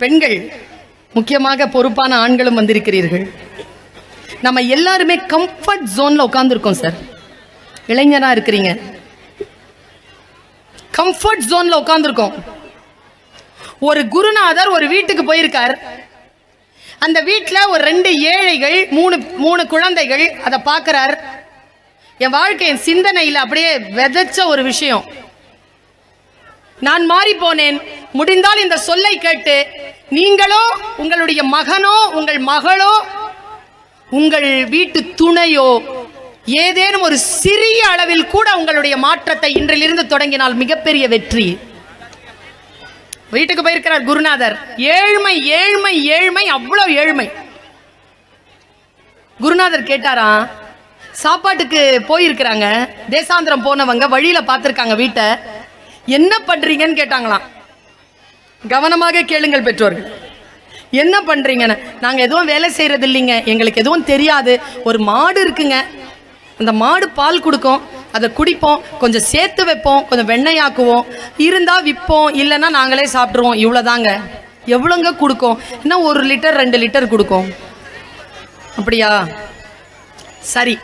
பெண்கள் முக்கியமாக பொறுப்பான ஆண்களும் வந்திருக்கிறீர்கள். நம்ம எல்லாருமே கம்ஃபர்ட் ஜோன்ல உட்கார்ந்துருக்கோம் சார். இளைஞனா இருக்கிறீங்க, கம்ஃபர்ட் ஜோன்ல உட்கார்ந்துருக்கோம். ஒரு குருநாதர் ஒரு வீட்டுக்கு போயிருக்கார். அந்த வீட்டில் ஒரு 2 ஏழைகள், 3 குழந்தைகள். அதை பார்க்கிறார். என் வாழ்க்கை, என் சிந்தனையில் அப்படியே விதைச்ச ஒரு விஷயம். நான் மாறி போனேன். முடிந்தால் இந்த சொல்லை கேட்டு நீங்களோ, உங்களுடைய மகனோ, உங்கள் மகளோ, உங்கள் வீட்டு துணையோ ஏதேனும் ஒரு சிறிய அளவில் கூட உங்களுடைய மாற்றத்தை இன்றிலிருந்து தொடங்கினால் மிகப்பெரிய வெற்றி. வீட்டுக்கு போயிருக்கிறார் குருநாதர். ஏழ்மை ஏழ்மை ஏழ்மை, அவ்வளவு ஏழ்மை. குருநாதர் கேட்டாரா, சாப்பாட்டுக்கு போயிருக்கிறாங்க, தேசாந்திரம் போனவங்க வழியில பார்த்திருக்காங்க வீட்டை, என்ன பண்றீங்கன்னு கேட்டாங்களாம். கவனமாக கேளுங்கள் பெற்றோர்கள், என்ன பண்றீங்கன்னு. நாங்க எதுவும் வேலை செய்யறது இல்லைங்க, எங்களுக்கு எதுவும் தெரியாது. ஒரு மாடு இருக்குங்க, அந்த மாடு பால் கொடுக்கும், அதை குடிப்போம், கொஞ்சம் சேர்த்து வைப்போம், கொஞ்சம் வெண்ணெயாக்குவோம், இருந்தால் விற்போம், இல்லைன்னா நாங்களே சாப்பிட்ருவோம், இவ்வளோதாங்க. எவ்வளோங்க கொடுக்கும்? இன்னும் 1 லிட்டர் 2 லிட்டர் கொடுக்கும். அப்படியா, சரி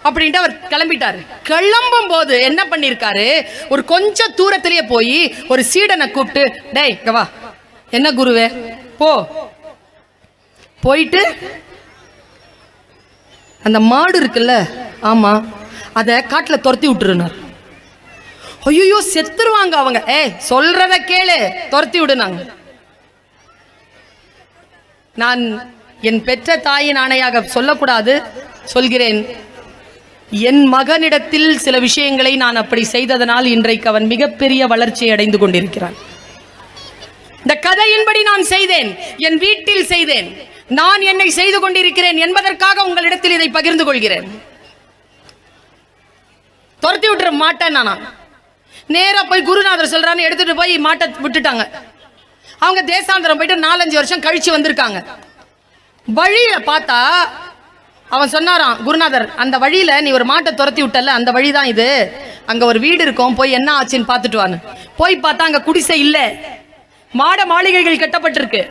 அப்படின்ட்டு அவர் கிளம்பிட்டாரு. கிளம்பும் போது என்ன பண்ணியிருக்காரு, ஒரு கொஞ்சம் தூரத்திலேயே போய் ஒரு சீடனை கூப்பிட்டு, டேய் கவா, என்ன குருவே, போயிட்டு அந்த மாடு இருக்குல்ல, ஆமா, அதை காட்டில் துரத்தி விட்டுருனார். ஐயோ செத்துருவாங்க அவங்க. சொல்றத கேளு, துரத்தி விடுனாங்க. நான் என் பெற்ற தாயின் ஆணையாக சொல்லக்கூடாது, சொல்கிறேன். என் மகனிடத்தில் சில விஷயங்களை நான் அப்படி செய்ததனால் இன்றைக்கு அவன் மிகப்பெரிய வளர்ச்சியை அடைந்து கொண்டிருக்கிறான். இந்த கதையின்படி நான் செய்தேன், என் வீட்டில் செய்தேன். நான் என்னை செய்து கொண்டிருக்கிறேன் என்பதற்காக உங்களிடத்தில் இதை பகிர்ந்து கொள்கிறேன். துரத்தி விட்டுற மாட்டேன். நான் நேரா போய் குருநாதர் சொல்றான்னு எடுத்துட்டு போய் மாட்டை விட்டுட்டாங்க. அவங்க தேசாந்திரம் போயிட்டு 4-5 வருஷம் கழிச்சு வந்திருக்காங்க. வழியில பார்த்தா அவன் சொன்னாராம், குருநாதர், அந்த வழியில நீ ஒரு மாட்டை துரத்தி விட்டல, அந்த வழிதான் இது, அங்க ஒரு வீடு இருக்கும், போய் என்ன ஆச்சுன்னு பார்த்துட்டு வான்னு. போய் பார்த்தா அங்க குடிசை இல்ல, மாட மாளிகைகள் கட்டப்பட்டிருக்கு,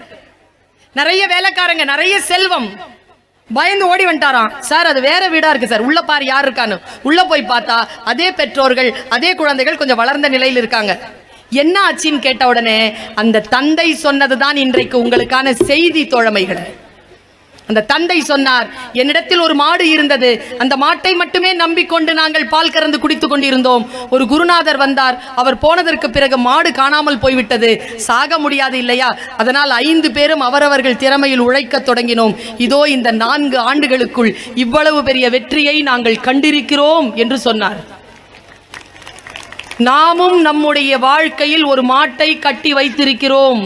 நிறைய வேலைக்காரங்க, நிறைய செல்வம். பயந்து ஓடி வந்துட்டாராம். சார், அது வேற வீடா இருக்கு சார், உள்ள பாரு யார் இருக்கான்னு. உள்ள போய் பார்த்தா அதே பெற்றோர்கள், அதே குழந்தைகள், கொஞ்சம் வளர்ந்த நிலையில் இருக்காங்க. என்ன ஆச்சுன்னு கேட்ட உடனே அந்த தந்தை சொன்னதுதான் இன்றைக்கு உங்களுக்கான செய்தி தோழமைகளை. அந்த தந்தை சொன்னார், என்னிடத்தில் ஒரு மாடு இருந்தது, அந்த மாட்டை மட்டுமே நம்பிக்கொண்டு நாங்கள் பால் கறந்து குடித்துக் கொண்டிருந்தோம். ஒரு குருநாதர் வந்தார், அவர் போனதற்கு பிறகு மாடு காணாமல் போய்விட்டது, சாக முடியாது இல்லையா, அதனால் 5 பேரும் அவரவர்கள் திறமையில் உழைக்க தொடங்கினோம். இதோ இந்த 4 ஆண்டுகளுக்குள் இவ்வளவு பெரிய வெற்றியை நாங்கள் கண்டிருக்கிறோம் என்று சொன்னார். நாமும் நம்முடைய வாழ்க்கையில் ஒரு மாட்டை கட்டி வைத்திருக்கிறோம்.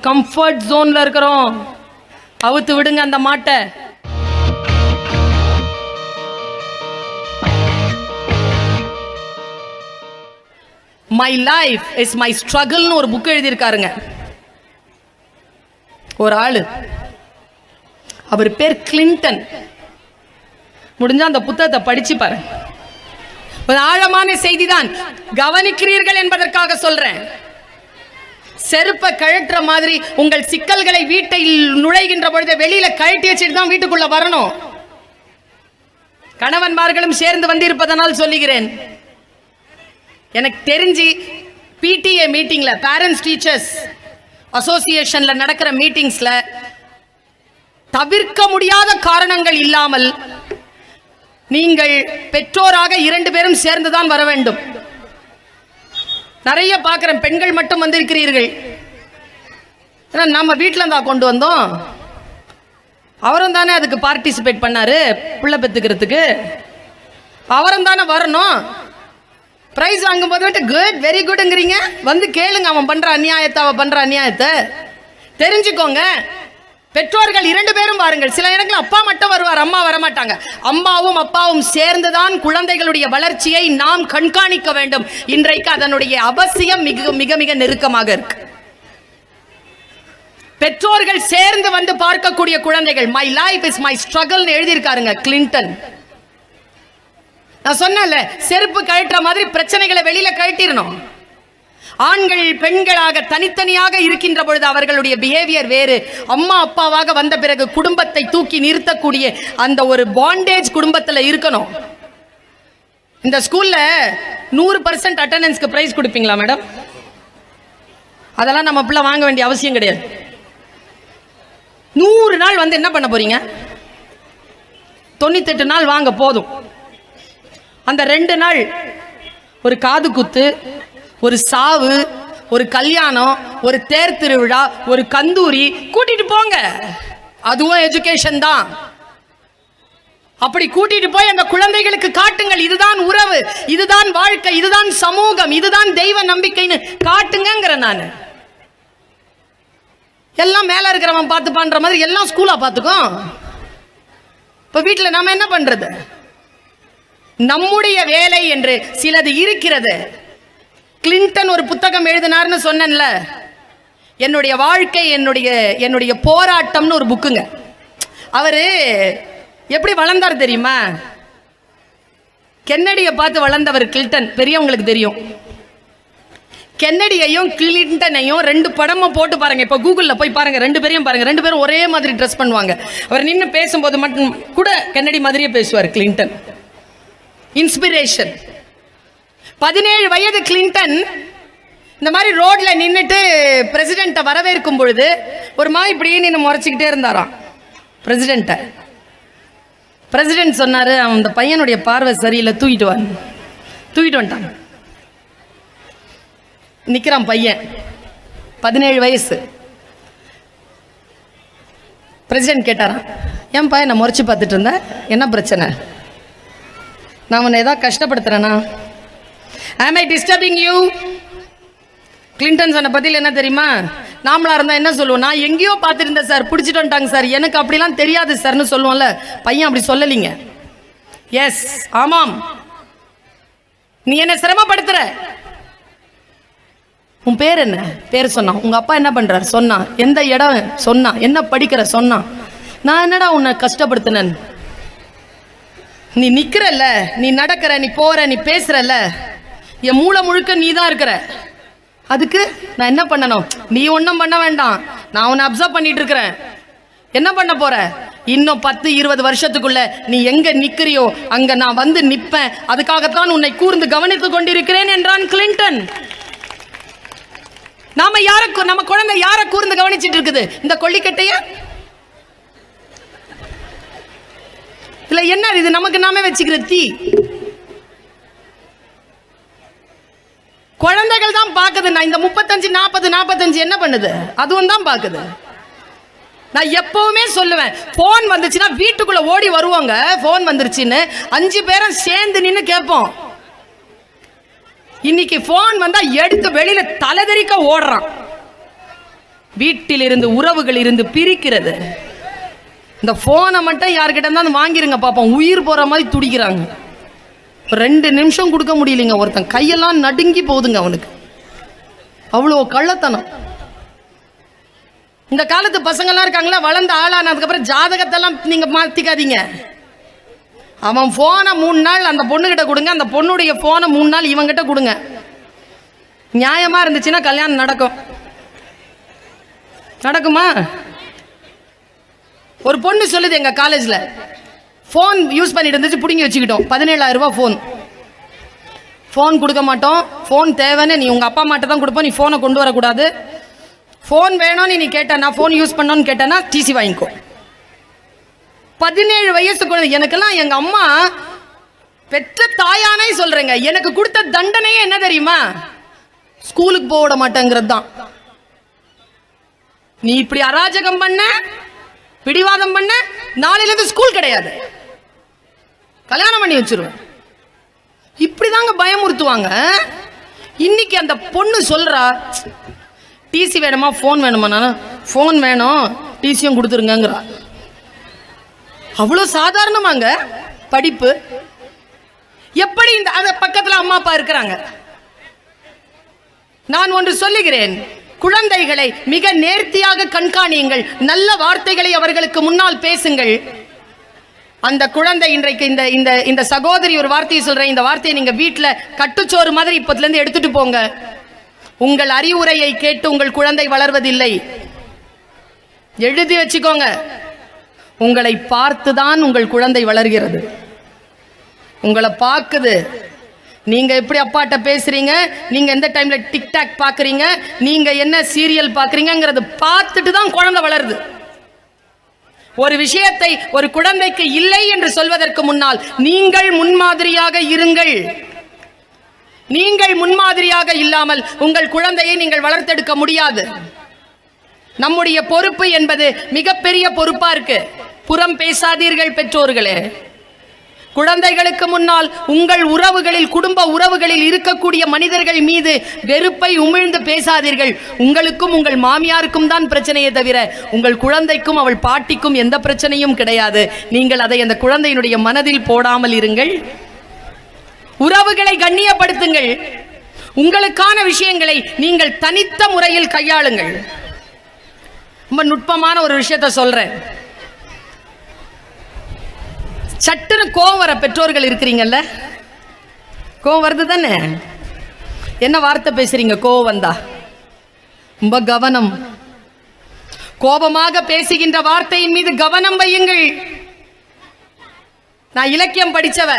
கம்ஃபர்ட் ஜோன்ல இருக்கிறோம். அவுத்து விடுங்க அந்த மாட்டை. மை லைஃப் இஸ் மை ஸ்ட்ரகிள்னு ஒரு புக் எழுதியிருக்காருங்க ஒரு ஆளு. அவர் பேர் கிளின்டன். முடிஞ்சா அந்த புத்தகத்தை படிச்சு பாரு. ஒரு ஆழமான செய்தி தான், கவனிக்கிறீர்கள் என்பதற்காக சொல்றேன். செருப்பை கழற்ற மாதிரி உங்கள் சிக்கல்களை வீட்டில் நுழைகின்ற பொழுது வெளியில கழட்டி வச்சுட்டு தான் வீட்டுக்குள்ள வரணும். கணவன்மார்களும் சேர்ந்து வந்திருப்பதனால் சொல்லுகிறேன். எனக்கு தெரிஞ்சு பிடிஏ மீட்டிங்ல, பேரண்ட்ஸ் டீச்சர்ஸ் அசோசியேஷன்ல நடக்கிற மீட்டிங்ஸ்ல தவிர்க்க முடியாத காரணங்கள் இல்லாமல் நீங்கள் பெற்றோராக 2 பேரும் சேர்ந்துதான் வர வேண்டும். நிறைய பார்க்கிறேன், பெண்கள் மட்டும் வந்திருக்கிறீர்கள். நம்ம வீட்டில் தான் கொண்டு வந்தோம், அவரும் தானே அதுக்கு பார்ட்டிசிபேட் பண்ணாரு, பிள்ளை பெற்றுக்கிறதுக்கு அவரும் தானே வரணும். பிரைஸ் வாங்கும் போது விட்டு குட், வெரி குட்ங்கிறீங்க. வந்து கேளுங்க, அவன் பண்ற அநியாயத்தை, அவன் பண்ற அநியாயத்தை தெரிஞ்சுக்கோங்க. பெற்றோர்கள் 2 பேரும் வாருங்கள். சில இடங்களில் அப்பா மட்டும் வருவார், அம்மா வரமாட்டாங்க. அம்மாவும் அப்பாவும் சேர்ந்துதான் குழந்தைகளுடைய வளர்ச்சியை நாம் கண்காணிக்க வேண்டும். இன்றைக்கு அதனுடைய அவசியம் மிக மிக மிக நெருக்கமாக இருக்கு. பெற்றோர்கள் சேர்ந்து வந்து பார்க்கக்கூடிய குழந்தைகள். My life is my struggle எழுதியிருக்காருங்க கிளின்டன். நான் சொன்னேன்ல, செருப்பு கழட்டுற மாதிரி பிரச்சனைகளை வெளியில கழட்டிடணும். ஆண்கள் பெண்களாக தனித்தனியாக இருக்கின்ற பொழுது அவர்களுடைய பிஹேவியர் வேறு. அம்மா அப்பாவாக வந்த பிறகு குடும்பத்தை தூக்கி நிறுத்தக்கூடிய அந்த ஒரு பாண்டேஜ் குடும்பத்தில் இருக்கணும். இந்த ஸ்கூல்ல 100% அட்டெண்டன்ஸ்க்கு பிரைஸ் கொடுப்பீங்களா மேடம்? அதெல்லாம் நம்ம பிள்ளை வாங்க வேண்டிய அவசியம் கிடையாது. 100 நாள் வந்து என்ன பண்ண போறீங்க? 98 நாள் வாங்க போதும். அந்த 2 நாள் ஒரு காது குத்து, ஒரு சாவு, ஒரு கல்யாணம், ஒரு தேர் திருவிழா, ஒரு கந்தூரி கூட்டிட்டு போங்க. அதுவும் எஜுகேஷன் தான். அப்படி கூட்டிட்டு போய் அந்த குழந்தைகளுக்கு காட்டுங்கள், இதுதான் உறவு, இதுதான் வாழ்க்கை, இதுதான் சமூகம், இதுதான் தெய்வ நம்பிக்கைன்னு காட்டுங்கிற. நான் எல்லாம் மேல இருக்கிறவன் பார்த்து பண்ற மாதிரி எல்லாம் ஸ்கூலா பார்த்துக்கும். இப்ப வீட்டில் நாம என்ன பண்றது? நம்முடைய வேலை என்று சிலது இருக்கிறது. கிளின்டன் ஒரு புத்தகம் எழுதினார்னு சொன்னேன்ல, என்னுடைய வாழ்க்கை என்னுடைய போராட்டம்னு ஒரு புக்குங்க. அவரு எப்படி வளர்ந்தார் தெரியுமா? கென்னடியை பார்த்து வளர்ந்தவர் கிளின்டன். பெரியவங்களுக்கு தெரியும். கென்னடியையும் கிளின்டனையும் 2 படமும் போட்டு பாருங்க. இப்போ கூகுளில் போய் பாருங்க, 2 பேரையும் பாருங்க. 2 பேரும் ஒரே மாதிரி ட்ரெஸ் பண்ணுவாங்க. அவர் நின்று பேசும்போது மட்டும் கூட கென்னடி மாதிரியே பேசுவார் கிளின்டன். இன்ஸ்பிரேஷன். 17 வயது கிளின்டன் இந்த மாதிரி ரோட்ல நின்றுட்டு பிரசிடென்ட்டை வரவேற்கும் பொழுது ஒரு மாதிரி இப்படியே நின்று முறைச்சிக்கிட்டே இருந்தாராம் பிரசிடென்ட்டை. பிரசிடென்ட் சொன்னாரு, அந்த பையனுடைய பார்வை சரியில்லை, தூக்கிட்டு வந்துட்டாங்க. நிற்கிறான் பையன், 17 வயசு. பிரசிடென்ட் கேட்டாராம், ஏன் பையன் நான் முறைச்சி பார்த்துட்டு இருந்தேன், என்ன பிரச்சனை? நான் உன்னை ஏதாவது கஷ்டப்படுத்துறேனா? Am I disturbing you? Clinton சொன்ன பதில் என்ன தெரியுமா? நாமளா இருந்தா என்ன சொல்லுவோம்? நான் எங்கேயோ பார்த்துட்டு இருந்தேன் சார், பிடிச்சிட்டு வந்துட்டாங்க சார், எனக்கு அப்படிலாம் தெரியாது சார்னு சொல்லுவோம்ல. பையன் அப்படி சொல்லலிங்க. எஸ், ஆமாம், நீ என்ன சிரமப்படுத்துற. உன் பேர் என்ன? பேர் சொன்னான். உங்க அப்பா என்ன பண்றாரு சொன்னா. எந்த இடம் சொன்னா. என்ன படிக்கிற சொன்னா. நான் என்னடா உன்னை கஷ்டப்படுத்தினேன்? நீ நிக்கிறல்ல, நீ நடக்கிற, நீ போற, நீ பேசுறல்ல, என் மூளை முழுக்க நீ தான் இருக்கிற. அதுக்கு நான் என்ன பண்ணணும்? நீ ஒன்றும் பண்ண வேண்டாம், நான் உன்னை அப்சர்வ் பண்ணிட்டு இருக்கிறேன். என்ன பண்ண போற? இன்னும் 10-20 வருஷத்துக்குள்ள நீ எங்க நிக்கிறியோ அங்க நான் வந்து நிப்பேன். அதுக்காகத்தான் உன்னை கூர்ந்து கவனித்துக் கொண்டிருக்கிறேன் என்றான் கிளின்டன். நாம நம்ம குழந்தை யார கூர்ந்து கவனிச்சிட்டு இருக்குது? இந்த கொள்ளிக்கட்டைய இல்ல என்ன இது? நமக்கு நாமே வச்சுக்கிற தீ. குழந்தைகள் தான் பாக்குது. நான் இந்த 35-40-45 என்ன பண்ணுது? அதுவும் தான் பாக்குது. நான் எப்பவுமே சொல்லுவேன், போன் வந்துச்சுன்னா வீட்டுக்குள்ள ஓடி வருவாங்க. போன் வந்துருச்சுன்னு 5 பேரும் சேர்ந்து நின்று கேட்போம். இன்னைக்கு போன் வந்தா எடுத்து வெளியில தலைதெறிக்க ஓடுறான். வீட்டில் இருந்து உறவுகள் இருந்து பிரிக்கிறது. இந்த போனை மட்டும் யார்கிட்ட இருந்தாலும் வாங்கிருங்க பாப்போம், உயிர் போற மாதிரி துடிக்கிறாங்க. 2 நிமிஷம் கொடுக்க முடியலைங்க. ஒருத்தன் கையெல்லாம் நடுங்கி போகுதுங்க அவனுக்கு, அவ்வளோ கள்ளத்தனம். இந்த காலத்து பசங்கள்லாம் இருக்காங்களா, வளர்ந்த ஆளானதுக்கு அப்புறம் ஜாதகத்தெல்லாம் நீங்க மாத்திக்காதீங்க. அவன் போனை 3 நாள் அந்த பொண்ணுகிட்ட கொடுங்க, அந்த பொண்ணுடைய போனை 3 நாள் இவங்கிட்ட கொடுங்க. நியாயமா இருந்துச்சுன்னா கல்யாணம் நடக்குமா? ஒரு பொண்ணு சொல்லுது, எங்க காலேஜ்ல போன் யூஸ் பண்ணிட்டு இருந்துச்சு, பிடிங்கி வச்சுக்கிட்டோம். 17,000 ரூபாய் போன் கொடுக்க மாட்டோம். போன் தேவைன்னு நீ உங்க அப்பா அம்மாட்ட தான் கொடுப்போம், நீ போனை கொண்டு வரக்கூடாது. போன் வேணும்னு நீ கேட்ட, நான் போன் யூஸ் பண்ணணும்னு கேட்டேன்னா டிசி வாங்கிக்கோ. 17 வயசு குழந்தை. எனக்கெல்லாம் எங்க அம்மா பெற்ற தாயானே சொல்றேங்க, எனக்கு கொடுத்த தண்டனையே என்ன தெரியுமா? ஸ்கூலுக்கு போக விட மாட்டேங்கிறது தான். நீ இப்படி அராஜகம் பண்ண, பிடிவாதம் பண்ண, நாளையிலிருந்து ஸ்கூல் கிடையாது, கல்யாணம் பண்ணி வச்சிருவேன். இப்படிதாங்க பயமுறுத்துவாங்க. இன்னைக்கு அந்த பொண்ணு சொல்றா, டிசி வேணுமா போன் வேணுமா? நான் போன் வேணும், டிசியும் கொடுத்துருங்கிறா. அவ்வளோ சாதாரணமாங்க படிப்பு. எப்படி இந்த பக்கத்தில் அம்மா அப்பா இருக்கிறாங்க. நான் ஒன்று சொல்லுகிறேன், குழந்தைகளை மிக நேர்த்தியாக கண்காணியுங்கள், நல்ல வார்த்தைகளை அவர்களுக்கு முன்னால் பேசுங்கள். அந்த குழந்தை இன்றைக்கு இந்த சகோதரி ஒரு வார்த்தையை சொல்றேன், இந்த வார்த்தையை நீங்க வீட்டில் கட்டுச்சோறு மாதிரி இப்போதுலேருந்து எடுத்துட்டு போங்க. உங்கள் அறிவுரையை கேட்டு உங்கள் குழந்தை வளர்வதில்லை. எழுதி வச்சுக்கோங்க. உங்களை பார்த்துதான் உங்கள் குழந்தை வளர்கிறது. உங்களை பார்க்குது. நீங்க எப்படி அப்பாட்ட பேசுறீங்க, நீங்க எந்த டைம்ல டிக்டாக் பாக்குறீங்க, நீங்க என்ன சீரியல் பாக்குறீங்கிறது பார்த்துட்டு தான் குழந்தை வளருது. ஒரு விஷயத்தை ஒரு குழந்தைக்கு இல்லை என்று சொல்வதற்கு முன்னால் நீங்கள் முன்மாதிரியாக இருங்கள். நீங்கள் முன்மாதிரியாக இல்லாமல் உங்கள் குழந்தையை நீங்கள் வளர்த்தெடுக்க முடியாது. நம்முடைய பொறுப்பு என்பது மிகப்பெரிய பொறுப்பா இருக்கு. புறம் பேசாதீர்கள் பெற்றோர்களே. குழந்தைகளுக்கு முன்னால் உங்கள் உறவுகளில், குடும்ப உறவுகளில் இருக்கக்கூடிய மனிதர்கள் மீது வெறுப்பை உமிழ்ந்து பேசாதீர்கள். உங்களுக்கும் உங்கள் மாமியாருக்கும் தான் பிரச்சனையே தவிர உங்கள் குழந்தைக்கும் அவள் பாட்டிக்கும் எந்த பிரச்சனையும் கிடையாது. நீங்கள் அதை அந்த குழந்தையினுடைய மனதில் போடாமல் இருங்கள். உறவுகளை கண்ணியப்படுத்துங்கள். உங்களுக்கான விஷயங்களை நீங்கள் தனித்த முறையில் கையாளுங்கள். ரொம்ப நுட்பமான ஒரு விஷயத்தை சொல்றேன். சட்டுன்னு கோவம் வர பெற்றோர்கள் இருக்கிறீங்கல்ல, கோவம் வருது தானே? என்ன வார்த்தை பேசுறீங்க கோவம் வந்தா? ரொம்ப கவனம். கோபமாக பேசுகின்ற வார்த்தையின் மீது கவனம் வையுங்கள். நான் இலக்கியம் படிச்சவ.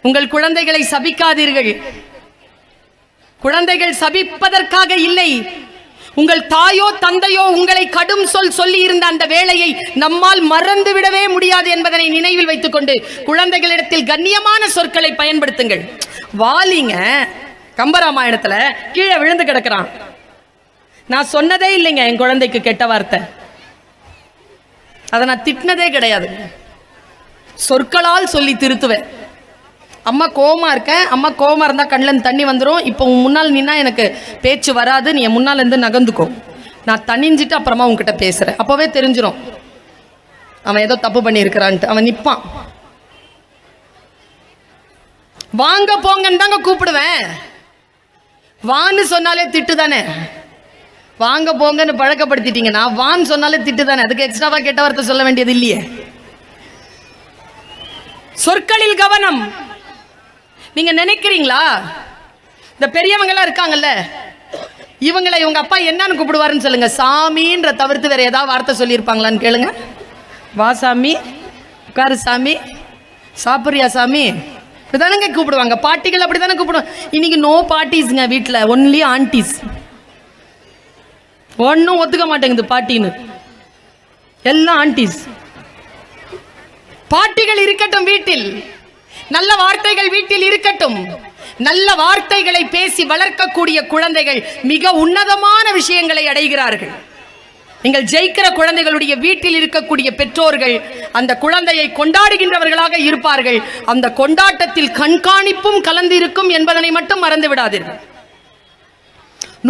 உங்கள் குழந்தைகளை சபிக்காதீர்கள். குழந்தைகள் சபிப்பதற்காக இல்லை. உங்கள் தாயோ தந்தையோ உங்களை கடும் சொல் சொல்லி இருந்த அந்த வேளையை நம்மால் மறந்து விடவே முடியாது என்பதனை நினைவில் வைத்துக் கொண்டு குழந்தைகளிடத்தில் கண்ணியமான சொற்களை பயன்படுத்துங்கள். வாலிங்க கம்பராமாயணத்துல கீழே விழுந்து கிடக்கிறான். நான் சொன்னதே இல்லைங்க என் குழந்தைக்கு கெட்ட வார்த்தை. அதை நான் திட்டினதே கிடையாது. சொற்களால் சொல்லி திருத்துவேன். அம்மா கோவமா இருக்கேன், அம்மா கோவமா இருந்தா கண்ணில் தண்ணி வந்துடும், இப்போ உன் முன்னால் நின்னா எனக்கு பேச்சு வராது, நீ என் முன்னால் இருந்து நகர்ந்துக்கோ, நான் தண்ணிஞ்சிட்டு அப்புறமா உன்கிட்ட பேசுறேன். அப்பவே தெரிஞ்சிடும் அவன் ஏதோ தப்பு பண்ணி இருக்கிறான்ட்டு. அவன் நிற்பான். வாங்க போங்கன்னு தாங்க கூப்பிடுவேன். வான்னு சொன்னாலே திட்டு தானே. வாங்க போங்கன்னு பழக்கப்படுத்திட்டீங்க. நான் வான்னு சொன்னாலே திட்டு தானே. அதுக்கு எக்ஸ்ட்ராவா கெட்ட வார்த்தை சொல்ல வேண்டியது இல்லையே. சொற்களில் கவனம். நீங்க நினைக்கிறீங்களா இந்த பெரியவங்க எல்லாம் இருக்காங்கல்ல, இவங்களை இவங்க அப்பா என்னன்னு கூப்பிடுவாருன்னு சொல்லுங்க. சாமின்ற தவிர்த்து வேற ஏதாவது வார்த்தை சொல்லியிருப்பாங்களான்னு கேளுங்க. வா சாமி, உட்காரு சாமி, சாப்பிட்றியா சாமி, இப்படிதானங்க கூப்பிடுவாங்க. பாட்டிகள் அப்படித்தானே கூப்பிடுவாங்க. இன்னைக்கு நோ பாட்டிஸ்ங்க வீட்டில், ஒன்லி ஆன்டிஸ். ஒன்னும் ஒத்துக்க மாட்டேங்குது பாட்டின்னு, எல்லாம் ஆன்டிஸ். பாட்டிகள் இருக்கட்டும் வீட்டில், நல்ல வார்த்தைகள் வீட்டில் இருக்கட்டும். நல்ல வார்த்தைகளை பேசி வளர்க்கக்கூடிய குழந்தைகள் மிக உன்னதமான விஷயங்களை அடைகிறார்கள். நீங்கள் ஜெயிக்கிற குழந்தைகளுடைய வீட்டில் இருக்கக்கூடிய பெற்றோர்கள் அந்த குழந்தையை கொண்டாடுகின்றவர்களாக இருப்பார்கள். அந்த கொண்டாட்டத்தில் கண்காணிப்பும் கலந்து இருக்கும் என்பதனை மட்டும் மறந்து விடாதீர்கள்.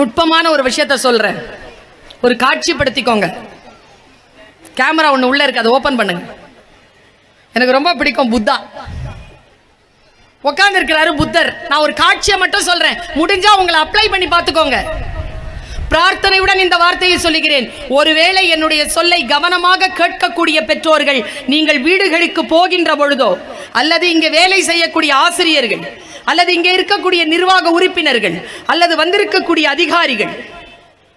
நுட்பமான ஒரு விஷயத்தை சொல்றேன், ஒரு காட்சிப்படுத்திக்கோங்க. கேமரா ஒன்று உள்ள இருக்கு, அதை ஓபன் பண்ணுங்க. எனக்கு ரொம்ப பிடிக்கும் புத்தா. உட்கார்ந்து இருக்கிறாரு புத்தர். நான் ஒரு காட்சியை மட்டும் சொல்றேன், முடிஞ்சா உங்களை அப்ளை பண்ணி பார்த்துக்கோங்க. பிரார்த்தனையுடன் இந்த வார்த்தையை சொல்லுகிறேன். ஒருவேளை என்னுடைய சொல்லை கவனமாக கேட்கக்கூடிய பெற்றோர்கள் நீங்கள் வீடுகளுக்கு போகின்ற பொழுதோ, அல்லது இங்கே வேலை செய்யக்கூடிய ஆசிரியர்கள், அல்லது இங்கே இருக்கக்கூடிய நிர்வாக உறுப்பினர்கள், அல்லது வந்திருக்கக்கூடிய அதிகாரிகள்,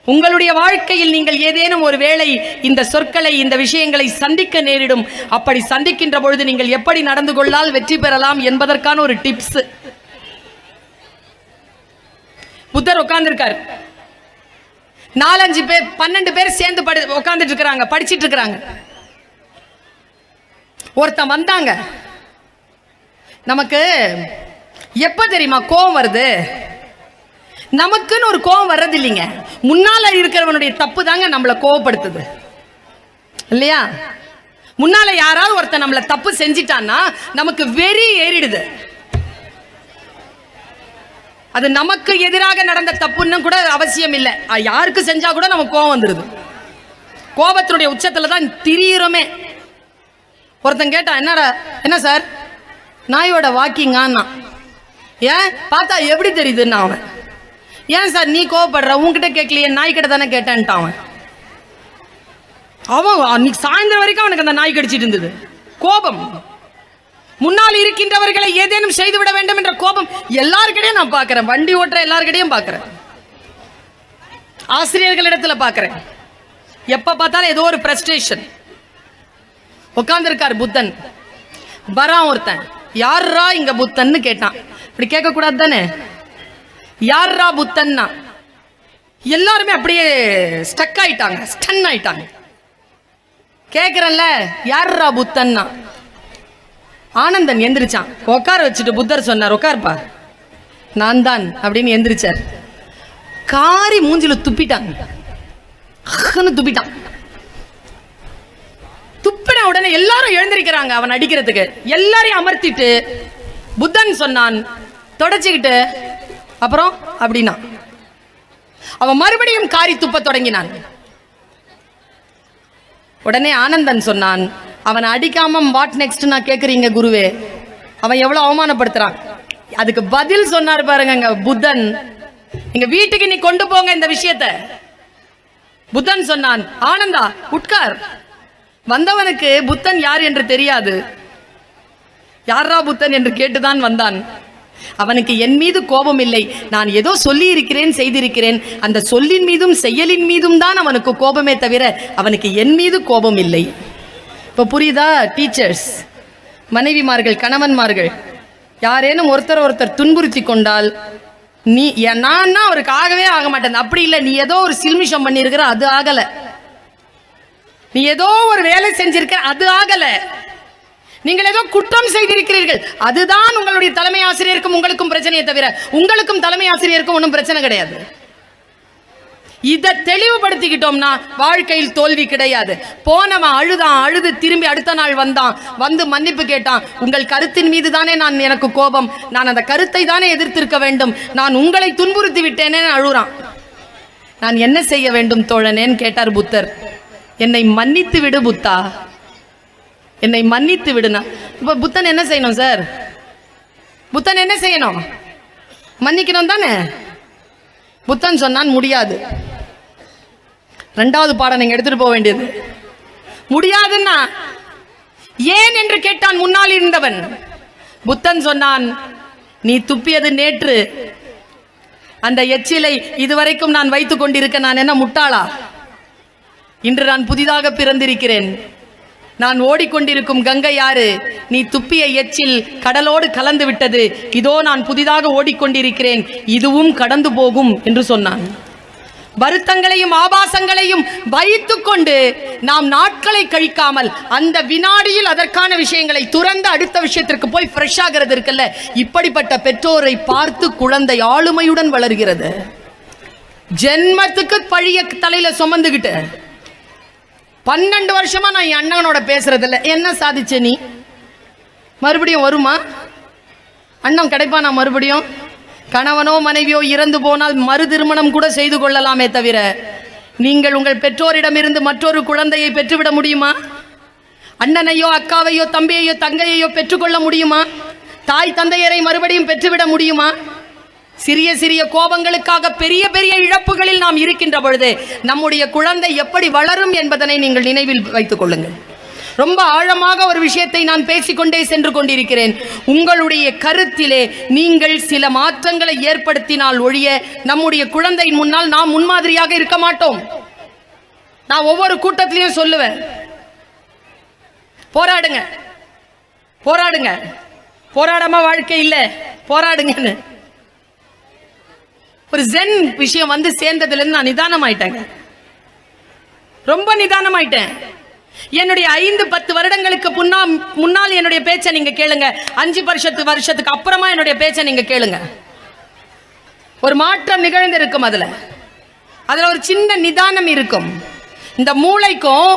உங்களுடைய வாழ்க்கையில் நீங்கள் ஏதேனும் ஒரு வேளை இந்த சொற்களை, இந்த விஷயங்களை சந்திக்க நேரிடும். அப்படி சந்திக்கின்ற பொழுது நீங்கள் எப்படி நடந்து கொள்ளால் வெற்றி பெறலாம் என்பதற்கான ஒரு டிப்ஸ். புத்தர் உட்கார்ந்திருக்கார். 4-5 பேர் 12 பேர் சேர்ந்து உட்கார்ந்துட்டு இருக்கிறாங்க, படிச்சிட்டு இருக்கிறாங்க. ஒருத்தன் வந்தாங்க. நமக்கு எப்ப தெரியுமா கோபம் வருது? நமக்குன்னு ஒரு கோபம் வர்றது இல்லைங்க, முன்னால இருக்கிறவனுடைய தப்பு தாங்க நம்மளை கோபப்படுத்துது இல்லையா? முன்னால யாராவது ஒருத்தன் நம்மளை தப்பு செஞ்சிட்டான்னா நமக்கு வெறி ஏறிடுது. அது நமக்கு எதிராக நடந்த தப்புன்னு கூட அவசியம் இல்லை, யாருக்கு செஞ்சா கூட நமக்கு கோபம் வந்துடுது. கோபத்தினுடைய உச்சத்துல தான் திரியுறமே. ஒருத்தன் கேட்டான், என்னடா என்ன சார் நாயோட வாக்கிங்கான்னா, ஏன் பார்த்தா எப்படி தெரியுதுன்னா, அவன் ஏன் சார் நீ கோவப்படுற, உன்கிட்ட கேட்கலையே, நாய்கிட்ட தானே கேட்டேன்ட்டான். அவன் அன்னைக்கு சாயந்தரம் வரைக்கும் அவனுக்கு அந்த நாய் கடிச்சிட்டு இருந்தது. கோபம். முன்னால் இருக்கின்றவர்களை ஏதேனும் செய்துவிட வேண்டும் என்ற கோபம் எல்லாருக்கிட்டையும் நான் பார்க்கிறேன். வண்டி ஓட்டுற எல்லாருக்கிட்டையும் பார்க்கிறேன். ஆசிரியர்களிடத்துல பார்க்கிறேன், எப்ப பார்த்தாலும் ஏதோ ஒரு பிரஸ்டேஷன். உட்கார்ந்துருக்கார் புத்தன், வரான் ஒருத்தன், யாரா இங்க புத்தன்னு கேட்டான். இப்படி கேட்க கூடாது தானே, யாரா புத்தன்னா எல்லாருமே அப்படியே ஸ்டக் ஆயிட்டாங்க, ஸ்டன் ஆயிட்டாங்க. கேக்குறல்ல யாரா புத்தன்னா. ஆனந்தன் எந்திரிச்சான், உட்கார வச்சுட்டு புத்தர் சொன்னார், உட்கார்ப்பா நான் தான் அப்படின்னு எந்திரிச்சார். காரி மூஞ்சில துப்பிட்டாங்க, துப்பிட்டான். துப்பின உடனே எல்லாரும் எழுந்திருக்கிறாங்க அவன் அடிக்கிறதுக்கு. எல்லாரையும் அமர்த்திட்டு புத்தன் சொன்னான், தொடச்சிக்கிட்டு அப்புறம் அப்படின்னா அவன் மறுபடியும் காரி துப்ப தொடங்கினான். உடனே ஆனந்தன் சொன்னான், அவன் அடிக்காம வாட் நெக்ஸ்ட் நான் கேக்குறீங்க குருவே, அவன் எவ்வளவு அவமானப்படுத்துறான். அதுக்கு பதில் சொன்னார் பாருங்க புத்தன், எங்க வீட்டுக்கு நீ கொண்டு போங்க இந்த விஷயத்த. புத்தன் சொன்னான், ஆனந்தா உட்கார். வந்தவனுக்கு புத்தன் யார் என்று தெரியாது, யாரா புத்தன் என்று கேட்டுதான் வந்தான். அவனுக்கு என் மீது கோபம் இல்லை, நான் ஏதோ சொல்லி இருக்கிறேன், செய்திருக்கிறேன், அந்த சொல்லின் மீதும் செயலின் மீதும் தான் அவனுக்கு கோபமே தவிர அவனுக்கு என் மீது கோபம் இல்லை. இப்போ புரியுதா? டீச்சர்ஸ், மனைவிமார்கள், கணவன்மார்கள் யாரேனும் ஒருத்தர் துன்புறுத்தி கொண்டால், நீ நான் அவருக்கு ஆகவே ஆக மாட்டேன், அப்படி இல்லை, நீ ஏதோ ஒரு சில்மிஷம் பண்ணியிருக்கிற, அது ஆகல. நீ ஏதோ ஒரு வேலை செஞ்சிருக்க, அது ஆகல. நீங்கள் ஏதோ குற்றம் செய்திருக்கிறீர்கள், அதுதான் உங்களுடைய தலைமை ஆசிரியருக்கும் உங்களுக்கும் பிரச்சனையை தவிர உங்களுக்கும் தலைமை ஆசிரியருக்கும் ஒன்றும் பிரச்சனை கிடையாது. இதை தெளிவுபடுத்திக்கிட்டோம்னா வாழ்க்கையில் தோல்வி கிடையாது. போனவன் அழுது திரும்பி அடுத்த நாள் வந்தான், வந்து மன்னிப்பு கேட்டான். உங்கள் கருத்தின் மீது தானே எனக்கு கோபம், நான் அந்த கருத்தை தானே எதிர்த்திருக்க வேண்டும், நான் உங்களை துன்புறுத்தி விட்டேனே அழுறான். நான் என்ன செய்ய வேண்டும் தோழனேன்னு கேட்டார் புத்தர். என்னை மன்னித்து விடு புத்தா, என்னை மன்னித்து விடுனா. இப்ப புத்தன் என்ன செய்யணும் சார்? புத்தன் என்ன செய்யணும்? மன்னிக்கணும் தானே. புத்தன் சொன்னான் முடியாது. இரண்டாவது பாடம் நீங்க எடுத்துட்டு போக வேண்டியது. முடியாதுன்னா ஏன் என்று கேட்டான் முன்னால் இருந்தவன். புத்தன் சொன்னான், நீ துப்பியது நேற்று, அந்த எச்சிலை இதுவரைக்கும் நான் வைத்துக் கொண்டிருக்க நான் என்ன முட்டாளா? இன்று நான் புதிதாக பிறந்திருக்கிறேன். நான் ஓடிக்கொண்டிருக்கும் கங்கை யாரு? நீ துப்பிய எச்சில் கடலோடு கலந்து விட்டது. இதோ நான் புதிதாக ஓடிக்கொண்டிருக்கிறேன், இதுவும் கடந்து போகும் என்று சொன்னான். வருத்தங்களையும் ஆபாசங்களையும் வைத்துக் கொண்டு நாம் நாட்களை கழிக்காமல் அந்த வினாடியில் அதற்கான விஷயங்களை துறந்து அடுத்த விஷயத்திற்கு போய் ஃப்ரெஷ் ஆகிறது இருக்குல்ல, இப்படிப்பட்ட பெற்றோரை பார்த்து குழந்தை ஆளுமையுடன் வளர்கிறது. ஜென்மத்துக்கு பழிய தலையில சுமந்துகிட்டு 12 வருஷமா நான் என் அண்ணனோட பேசுறதில்ல, என்ன சாதிச்ச நீ? மறுபடியும் வருமா அண்ணன்? கிடைப்பானா மறுபடியும்? கணவனோ மனைவியோ இறந்து போனால் மறு திருமணம் கூட செய்து கொள்ளலாமே தவிர நீங்கள் உங்கள் பெற்றோரிடமிருந்து மற்றொரு குழந்தையை பெற்றுவிட முடியுமா? அண்ணனையோ அக்காவையோ தம்பியையோ தங்கையையோ பெற்றுக்கொள்ள முடியுமா? தாய் தந்தையரை மறுபடியும் பெற்றுவிட முடியுமா? சிறிய சிறிய கோபங்களுக்காக பெரிய பெரிய இழப்புகளில் நாம் இருக்கின்ற பொழுது நம்முடைய குழந்தை எப்படி வளரும் என்பதனை நீங்கள் நினைவில் வைத்துக் கொள்ளுங்கள். ரொம்ப ஆழமாக ஒரு விஷயத்தை நான் பேசிக்கொண்டே சென்று கொண்டிருக்கிறேன். உங்களுடைய கருத்திலே நீங்கள் சில மாற்றங்களை ஏற்படுத்தினால் ஒழிய நம்முடைய குழந்தையின் முன்னால் நாம் முன்மாதிரியாக இருக்க மாட்டோம். நான் ஒவ்வொரு கூட்டத்திலையும் சொல்லுவேன், போராடுங்க போராடுங்க, போராடாம வாழ்க்கை இல்லை, போராடுங்கன்னு. ஒரு ஜென் விஷயம் வந்து சேர்ந்ததுல இருந்து நான் நிதானமாயிட்டேங்க, ரொம்ப நிதானமாயிட்டேன். என்னுடைய 5-10 வருடங்களுக்கு முன்னால் என்னுடைய பேச்சை நீங்க கேளுங்க, 5 வருஷத்துக்கு அப்புறமா என்னுடைய பேச்சை நீங்க கேளுங்க. ஒரு மாற்றம் நிகழ்ந்து இருக்கும். அதுல ஒரு சின்ன நிதானம் இருக்கும். இந்த மூளைக்கும்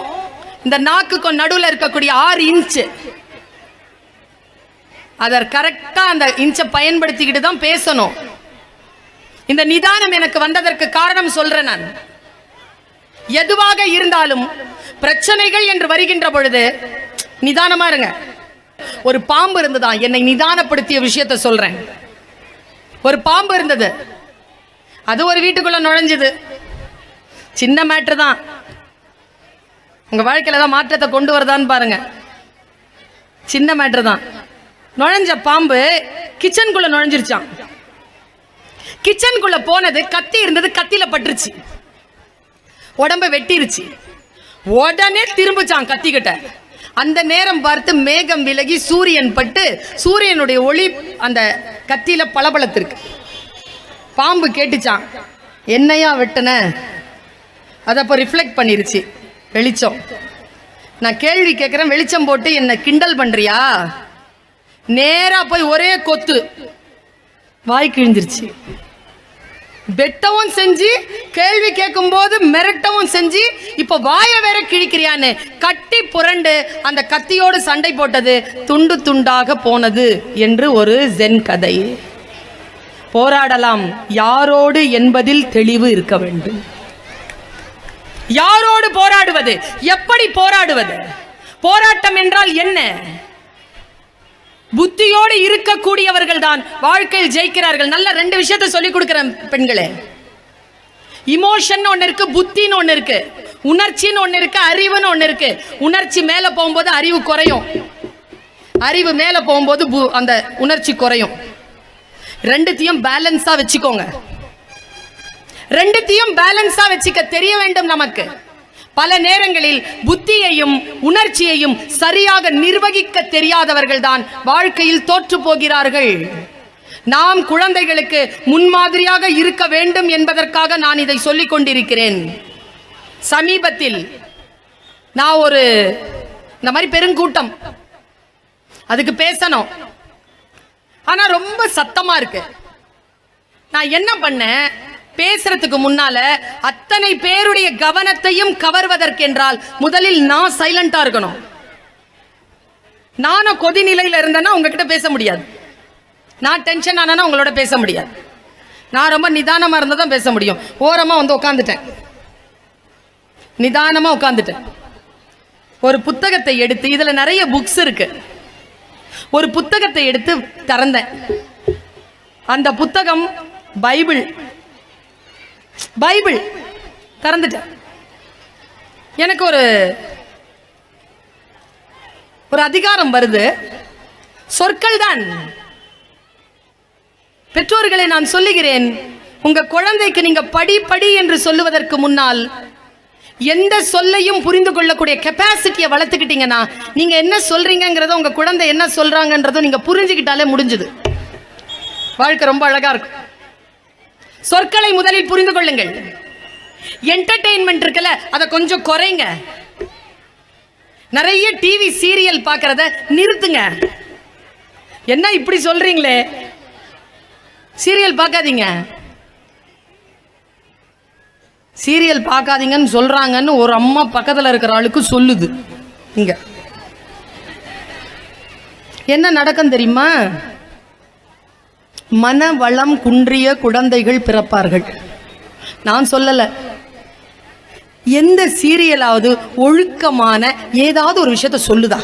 இந்த நாக்குக்கும் நடுவில் இருக்கக்கூடிய 6 இன்ச்சு, அதை கரெக்டா அந்த இன்ச்சை பயன்படுத்திக்கிட்டு தான் பேசணும். இந்த நிதானம் எனக்கு வந்ததற்கு காரணம் சொல்றேன். நான் எதுவாக இருந்தாலும் பிரச்சனைகள் என்று வருகின்ற பொழுது நிதானமா இருங்க. ஒரு பாம்பு இருந்ததா, என்னை நிதானப்படுத்திய விஷயத்தை சொல்றேன். ஒரு பாம்பு இருந்தது, அது ஒரு வீட்டுக்குள்ள நுழைஞ்சது. சின்ன மேட்டர் தான், உங்க வாழ்க்கையில தான் மாற்றத்தை கொண்டு வரதான்னு பாருங்க. சின்ன மேட்டர் தான். நுழைஞ்ச பாம்பு கிச்சனுக்குள்ள நுழைஞ்சிருச்சான். கிச்சனுக்குள்ள போனது, கத்தி இருந்தது, கத்தியில பட்டுருச்சு. உடம்ப வெட்டிருச்சு. உடனே திரும்பிச்சான் கத்திக்கிட்ட. அந்த நேரம் பார்த்து மேகம் விலகி சூரியன் பட்டு சூரியனுடைய ஒளி அந்த கத்தியில பளபளத்திருக்கு. பாம்பு கேட்டுச்சான், என்னையா வெட்டின? அதை அப்போ ரிஃப்ளெக்ட் பண்ணிருச்சு வெளிச்சம். நான் கேள்வி கேட்குறேன், வெளிச்சம் போட்டு என்ன கிண்டல் பண்றியா? நேரா போய் ஒரே கொத்து, வாய் கிழிஞ்சிருச்சு. வெட்டவும் செஞ்சு கேள்வி கேட்கும் போது மிரட்டவும் செஞ்சு இப்ப வாய வேற கிழிக்கிறியான்னு கட்டி புரண்டு அந்த கத்தியோடு சண்டை போட்டது துண்டு துண்டாக போனது என்று ஒரு ஜென் கதை. போராடலாம், யாரோடு என்பதில் தெளிவு இருக்க வேண்டும். யாரோடு போராடுவது, எப்படி போராடுவது? போராட்டம் என்றால் என்ன? புத்தியோடு இருக்கக்கூடியவர்கள் தான் வாழ்க்கையில் ஜெயிக்கிறார்கள். நல்ல 2 விஷயத்தை சொல்லிக் கொடுக்கிறேன் பெண்களே. இமோஷன் ஒன்னு இருக்கு, புத்தின்னு ஒன்னு இருக்கு, உணர்ச்சின்னு ஒன்னு இருக்கு, அறிவுன்னு ஒன்னு இருக்கு. உணர்ச்சி மேல போகும்போது அறிவு குறையும், அறிவு மேல போகும்போது அந்த உணர்ச்சி குறையும். 2த்தையும் பேலன்ஸா வச்சுக்கோங்க. 2த்தையும் பேலன்ஸா வச்சுக்க தெரிய வேண்டும் நமக்கு. பல நேரங்களில் புத்தியையும் உணர்ச்சியையும் சரியாக நிர்வகிக்க தெரியாதவர்கள் தான் வாழ்க்கையில் தோற்று போகிறார்கள். நாம் குழந்தைகளுக்கு முன்மாதிரியாக இருக்க வேண்டும் என்பதற்காக நான் இதை சொல்லிக் கொண்டிருக்கிறேன். சமீபத்தில் நான் இந்த மாதிரி பெருங்கூட்டம், அதுக்கு பேசணும், ஆனா ரொம்ப சத்தமா இருக்கு. நான் என்ன பண்ணேன், பேசுறதுக்கு முன்னால அத்தனை பேருடைய கவனத்தையும் கவர்வதற்கென்றால் முதலில் நான் சைலண்டா இருக்கணும். நானும் கொதி நிலையில இருந்தேன்னா உங்ககிட்ட பேச முடியாது. நான் டென்ஷன் ஆனா உங்களோட பேச முடியாது. நான் ரொம்ப நிதானமா இருந்தா தான் பேச முடியும். ஓரமா வந்து உட்காந்துட்டேன், நிதானமா உட்காந்துட்டேன். ஒரு புத்தகத்தை எடுத்து, இதுல நிறைய புக்ஸ் இருக்கு, ஒரு புத்தகத்தை எடுத்து திறந்தேன். அந்த புத்தகம் பைபிள். பைபிள் திறந்துட்டேன். எனக்கு ஒரு அதிகாரம் வருது, சொற்கள் தான். பெற்றோர்களை நான் சொல்லுகிறேன், உங்க குழந்தைக்கு நீங்க படி படி என்று சொல்லுவதற்கு முன்னால் எந்த சொல்லையும் புரிந்து கொள்ளக்கூடிய கெப்பாசிட்டியை வளர்த்துக்கிட்டீங்கன்னா நீங்க என்ன சொல்றீங்கிறத உங்க குழந்தை என்ன சொல்றாங்கன்றதும் நீங்க புரிஞ்சுக்கிட்டாலே முடிஞ்சது. வாழ்க்கை ரொம்ப அழகா இருக்கும். சொற்களை முதலில் புரிந்து கொள்ளுங்கள். என்டர்டெயின்மெண்ட் இருக்குல்ல, அதை கொஞ்சம் குறைங்க. நிறைய டிவி சீரியல் பார்க்கறத நிறுத்துங்க. என்ன இப்படி சொல்றீங்களே, சீரியல் பார்க்காதீங்க. சீரியல் பார்க்காதீங்கன்னு சொல்றாங்கன்னு ஒரு அம்மா பக்கத்தில் இருக்கிற ஆளுக்கு சொல்லுது. இங்க என்ன நடக்கும் தெரியுமா? மனவளம் குன்றிய குழந்தைகள் பிறப்பார்கள். நான் சொல்லல, எந்த சீரியலாவது ஒழுக்கமான ஏதாவது ஒரு விஷயத்த சொல்லுதா?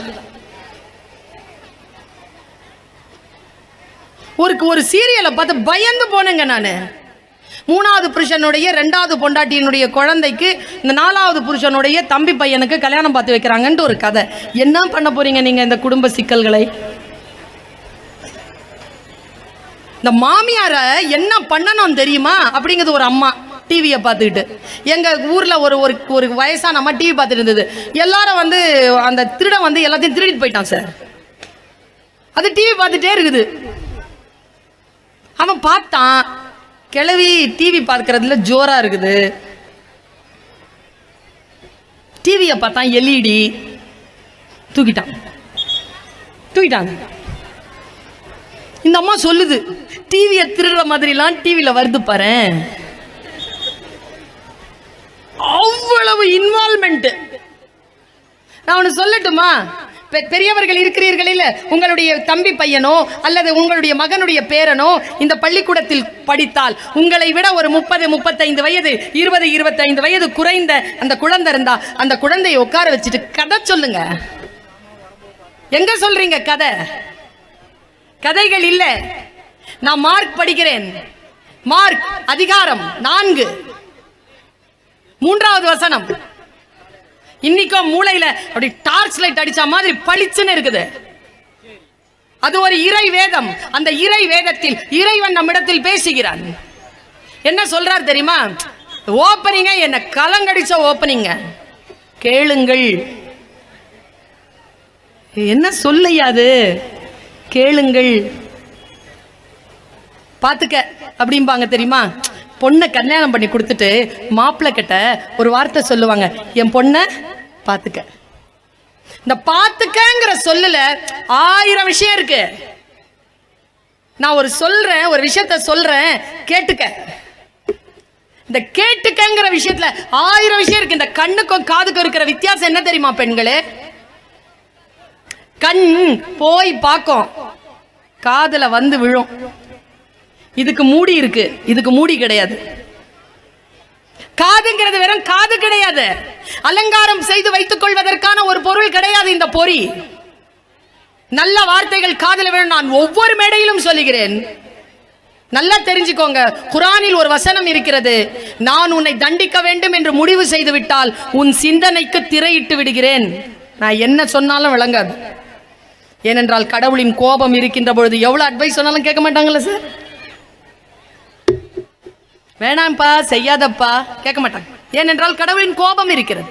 ஒரு சீரியலை பார்த்து பயந்து போனேங்க நானு. 3வது புருஷனுடைய 2வது பொண்டாட்டியினுடைய குழந்தைக்கு இந்த 4வது புருஷனுடைய தம்பி பையனுக்கு கல்யாணம் பார்த்து வைக்கிறாங்கன்ட்டு ஒரு கதை. என்ன பண்ண போறீங்க நீங்க இந்த குடும்ப சிக்கல்களை? இந்த மாமியார என்ன பண்ணணும் தெரியுமா அப்படிங்கிறது ஒரு அம்மா டிவியை பார்த்துக்கிட்டு. எங்க ஊர்ல ஒரு வயசான அம்மா டிவி பார்த்துட்டு இருந்தது. எல்லாரும் வந்து அந்த திருடன் வந்து எல்லாத்தையும் திருடிட்டு போயிட்டான் சார். அது டிவி பார்த்துட்டே இருக்குது. அவன் பார்த்தான், கிளவி டிவி பார்க்கறதுல ஜோரா இருக்குது. டிவியை பார்த்தான், எல்இடி தூக்கிட்டாங்க. இந்த அம்மா சொல்லுது, டிவியை திருடுற மாதிரிலாம் டிவியில வருது பாரு. அவ்வளவு இன்வால்மெண்ட். நான் ஒன்று சொல்லட்டுமா? பெரியவர்கள் இருக்கிறீர்கள் இல்ல, உங்களுடைய தம்பி பையனோ அல்லது உங்களுடைய மகனுடைய பேரனோ இந்த பள்ளிக்கூடத்தில் படித்தால் உங்களை விட ஒரு 30-35 வயது 20-25 வயது குறைந்த அந்த குழந்தை இருந்தா அந்த குழந்தையை உட்கார வச்சுட்டு கதை சொல்லுங்க. எங்க சொல்றீங்க கதை? கதைகள் இல்ல. நான் மார்க் படிக்கிறேன். மார்க் அதிகாரம் 4 3வது வசனம். இன்னைக்கும் மூளையில அப்படி டார்ச் லைட் அடிச்ச மாதிரி பளிச்சுன்னு இருக்குது. அது ஒரு இறை வேதம். அந்த இறை வேதத்தில் இறைவன் நம்மிடத்தில் பேசுகிறான். என்ன சொல்றார் தெரியுமா? ஓப்பனிங்க என்ன கலங்கடிச்ச ஓப்பனிங்க. கேளுங்கள். என்ன சொல்லையாது? கேளுங்கள். பாத்துக்க அப்படிம்பாங்க தெரியுமா? பொண்ணை கல்யாணம் பண்ணி கொடுத்துட்டு மாப்பிள்ளை கிட்ட ஒரு வார்த்தை சொல்லுவாங்க, என் பொண்ணை பாத்துக்க. இந்த பாத்துக்கங்கிற சொல்லல 1000 விஷயம் இருக்கு. நான் ஒரு விஷயத்த சொல்றேன், கேட்டுக்க. இந்த கேட்டுக்கங்கிற விஷயத்துல 1000 விஷயம் இருக்கு. இந்த கண்ணுக்கும் காதுக்கும் இருக்கிற வித்தியாசம் என்ன தெரியுமா பெண்களே? கண் போய் பார்க்கும், காதுல வந்து விழும். இதுக்கு மூடி இருக்கு, இதுக்கு மூடி கிடையாது. காதுங்கிறது வெறும் காது கிடையாது, அலங்காரம் செய்து வைத்துக் கொள்வதற்கான ஒரு பொருள் கிடையாது. இந்த பொறி நல்ல வார்த்தைகள் காதுல விழும். நான் ஒவ்வொரு மேடையிலும் சொல்லுகிறேன், நல்லா தெரிஞ்சுக்கோங்க. குர்ஆனில் ஒரு வசனம் இருக்கிறது, நான் உன்னை தண்டிக்க வேண்டும் என்று முடிவு செய்து விட்டால் உன் சிந்தனைக்கு திரையிட்டு விடுகிறேன். நான் என்ன சொன்னாலும் விளங்காது. ஏனென்றால் கடவுளின் கோபம் இருக்கின்ற பொழுது எவ்வளவு அட்வைஸ் சொன்னாலும் கேட்க மாட்டாங்கல்ல சார். வேணாம்ப்பா செய்யாதப்பா கேட்க மாட்டாங்க. ஏனென்றால் கடவுளின் கோபம் இருக்கிறது.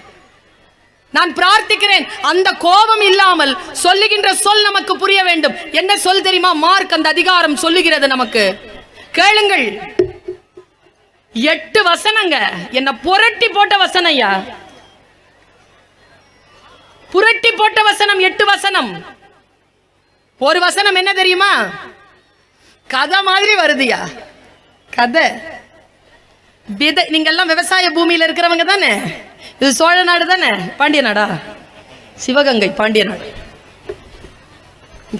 நான் பிரார்த்திக்கிறேன், அந்த கோபம் இல்லாமல் சொல்லுகின்ற சொல் நமக்கு புரிய வேண்டும். என்ன சொல் தெரியுமா? மார்க் அந்த அதிகாரம் சொல்லுகிறது நமக்கு. கேளுங்கள். 8 வசனங்க. என்ன புரட்டி போட்ட வசனையா? புரட்டி போட்ட வசனம் 8 வசனம். ஒரு வசனம் என்ன தெரியுமா? கதை மாதிரி வருதுயா. கதை. நீங்க எல்லாம் விவசாய பூமியில இருக்கிறவங்க தானே? இது சோழ நாடு தானே? பாண்டிய நாடா? சிவகங்கை பாண்டிய நாடு.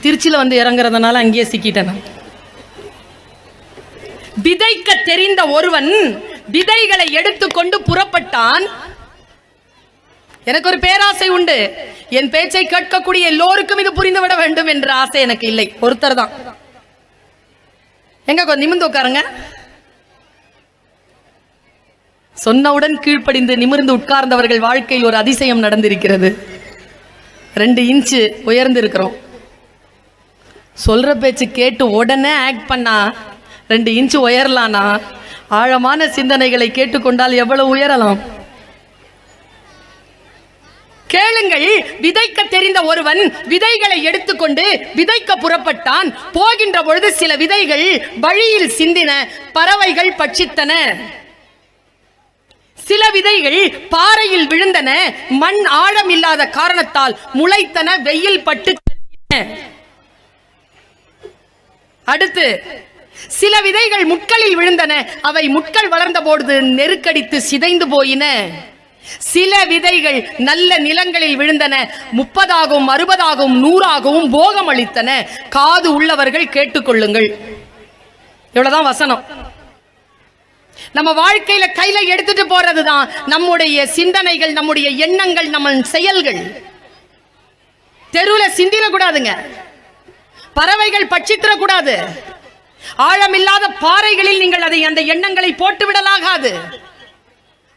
திருச்சியில வந்து இறங்குறதுனால அங்கேயே சிக்கிட்டேன். விதைக்க தெரிந்த ஒருவன் விதைகளை எடுத்துக்கொண்டு புறப்பட்டான். எனக்கு ஒரு பேராசை உண்டு, என் பேச்சை கேட்கக்கூடிய எல்லோருக்கும் இது புரிந்துவிட வேண்டும் என்ற ஆசை எனக்கு இல்லை. ஒருத்தர் தான். எங்க கொஞ்சம் நிமிர்ந்து உட்காருங்க. சொன்னவுடன் கீழ்ப்படிந்து நிமிர்ந்து உட்கார்ந்தவர்கள் வாழ்க்கையில் ஒரு அதிசயம் நடந்திருக்கிறது. 2 இன்ச்சு உயர்ந்து இருக்கிறோம். சொல்ற பேச்சு கேட்டு உடனே ஆக்ட் பண்ணா 2 இன்ச்சு உயரலானா, ஆழமான சிந்தனைகளை கேட்டுக்கொண்டால் எவ்வளவு உயரலாம்? கேளுங்கள். விதைக்க தெரிந்த ஒருவன் விதைகளை எடுத்துக்கொண்டு விதைக்க புறப்பட்டான். போகின்ற பொழுது சில விதைகள் வழியில் சிந்தின, பறவைகள் பட்சித்தன. சில விதைகள் பாறையில் விழுந்தன, மண் ஆழம் இல்லாத காரணத்தால் முளைத்தன, வெயில் பட்டு. அடுத்து சில விதைகள் முட்களில் விழுந்தன, அவை முட்கள் வளர்ந்த பொழுது நெருக்கடித்து சிதைந்து போயின. சில விதைகள் நல்ல நிலங்களில் விழுந்தன, 30ஆகவும் 60ஆகவும் 100ஆகவும் போகம் அளித்தன. காது உள்ளவர்கள் கேட்டுக்கொள்ளுங்கள். இவ்வளவுதான் வசனம். நம்ம வாழ்க்கையில கையில எடுத்துட்டு போறதுதான் நம்முடைய சிந்தனைகள், நம்முடைய எண்ணங்கள், நம்ம செயல்கள். தெருவுல சிந்திர கூடாதுங்க, பறவைகள் பட்சித்திர கூடாது, ஆழமில்லாத பாறைகளில் நீங்கள் அந்த எண்ணங்களை போட்டு விடலாகாது,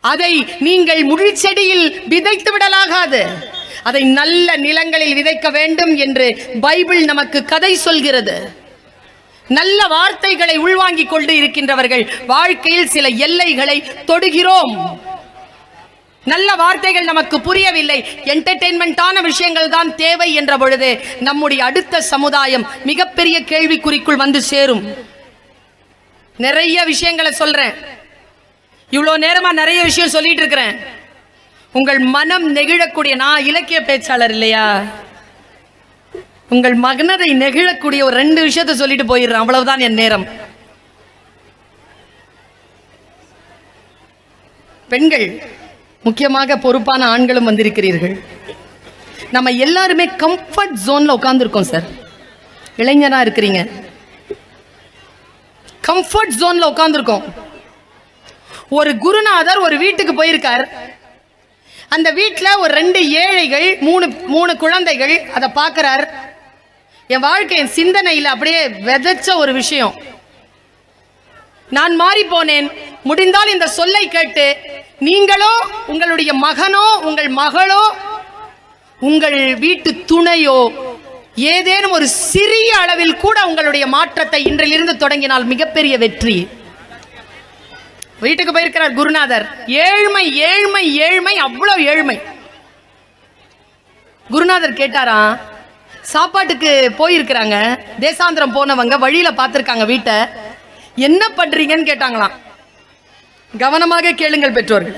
அதை நீங்கள் முள்செடியில் விதைத்து விடலாகாது, அதை நல்ல நிலங்களில் விதைக்க வேண்டும் என்று பைபிள் நமக்கு கதை சொல்கிறது. நல்ல வார்த்தைகளை உள்வாங்கிக் கொண்டு இருக்கின்றவர்கள் வாழ்க்கையில் சில எல்லைகளை தொடுகிறோம். நல்ல வார்த்தைகள் நமக்கு புரியவில்லை, என்டர்டெயின்மெண்டான விஷயங்கள் தான் தேவை என்ற பொழுது நம்முடைய அடுத்த சமுதாயம் மிகப்பெரிய கேள்விக்குறிக்குள் வந்து சேரும். நிறைய விஷயங்களை சொல்றேன், இவ்வளோ நேரமா நிறைய விஷயம் சொல்லிட்டு இருக்கிறேன். உங்கள் மனம் நெகிழக்கூடிய, நான் இலக்கிய பேச்சாளர் இல்லையா, உங்கள் மகனதை நெகிழக்கூடிய ஒரு 2 விஷயத்தை சொல்லிட்டு போயிடுறேன், அவ்வளவுதான் என் நேரம். பெண்கள், முக்கியமாக பொறுப்பான ஆண்களும் வந்திருக்கிறீர்கள். நம்ம எல்லாருமே கம்ஃபர்ட் ஜோன்ல உட்கார்ந்துருக்கோம் சார். இளைஞனா இருக்கிறீங்க, கம்ஃபர்ட் ஜோன்ல உட்கார்ந்துருக்கோம். ஒரு குருநாதர் ஒரு வீட்டுக்கு போயிருக்கார். அந்த வீட்டில் ஒரு 2 ஏழைகள், 3 குழந்தைகள். அதை பார்க்கிறார். என் வாழ்க்கை, என் சிந்தனையில் அப்படியே விதைச்ச ஒரு விஷயம். நான் மாறி போனேன். முடிந்தால் இந்த சொல்லை கேட்டு நீங்களோ, உங்களுடைய மகனோ, உங்கள் மகளோ, உங்கள் வீட்டு துணையோ ஏதேனும் ஒரு சிறிய அளவில் கூட உங்களுடைய மாற்றத்தை இன்றிலிருந்து தொடங்கினால் மிகப்பெரிய வெற்றி. வீட்டுக்கு போயிருக்கிறார் குருநாதர். ஏழ்மை ஏழ்மை ஏழ்மை, அவ்வளவு ஏழ்மை. குருநாதர் கேட்டாரா, சாப்பாட்டுக்கு போயிருக்கிறாங்க, தேசாந்திரம் போனவங்க வழியில பார்த்திருக்காங்க வீட்டை, என்ன பண்றீங்கன்னு கேட்டாங்களாம். கவனமாக கேளுங்கள் பெற்றோர்கள்,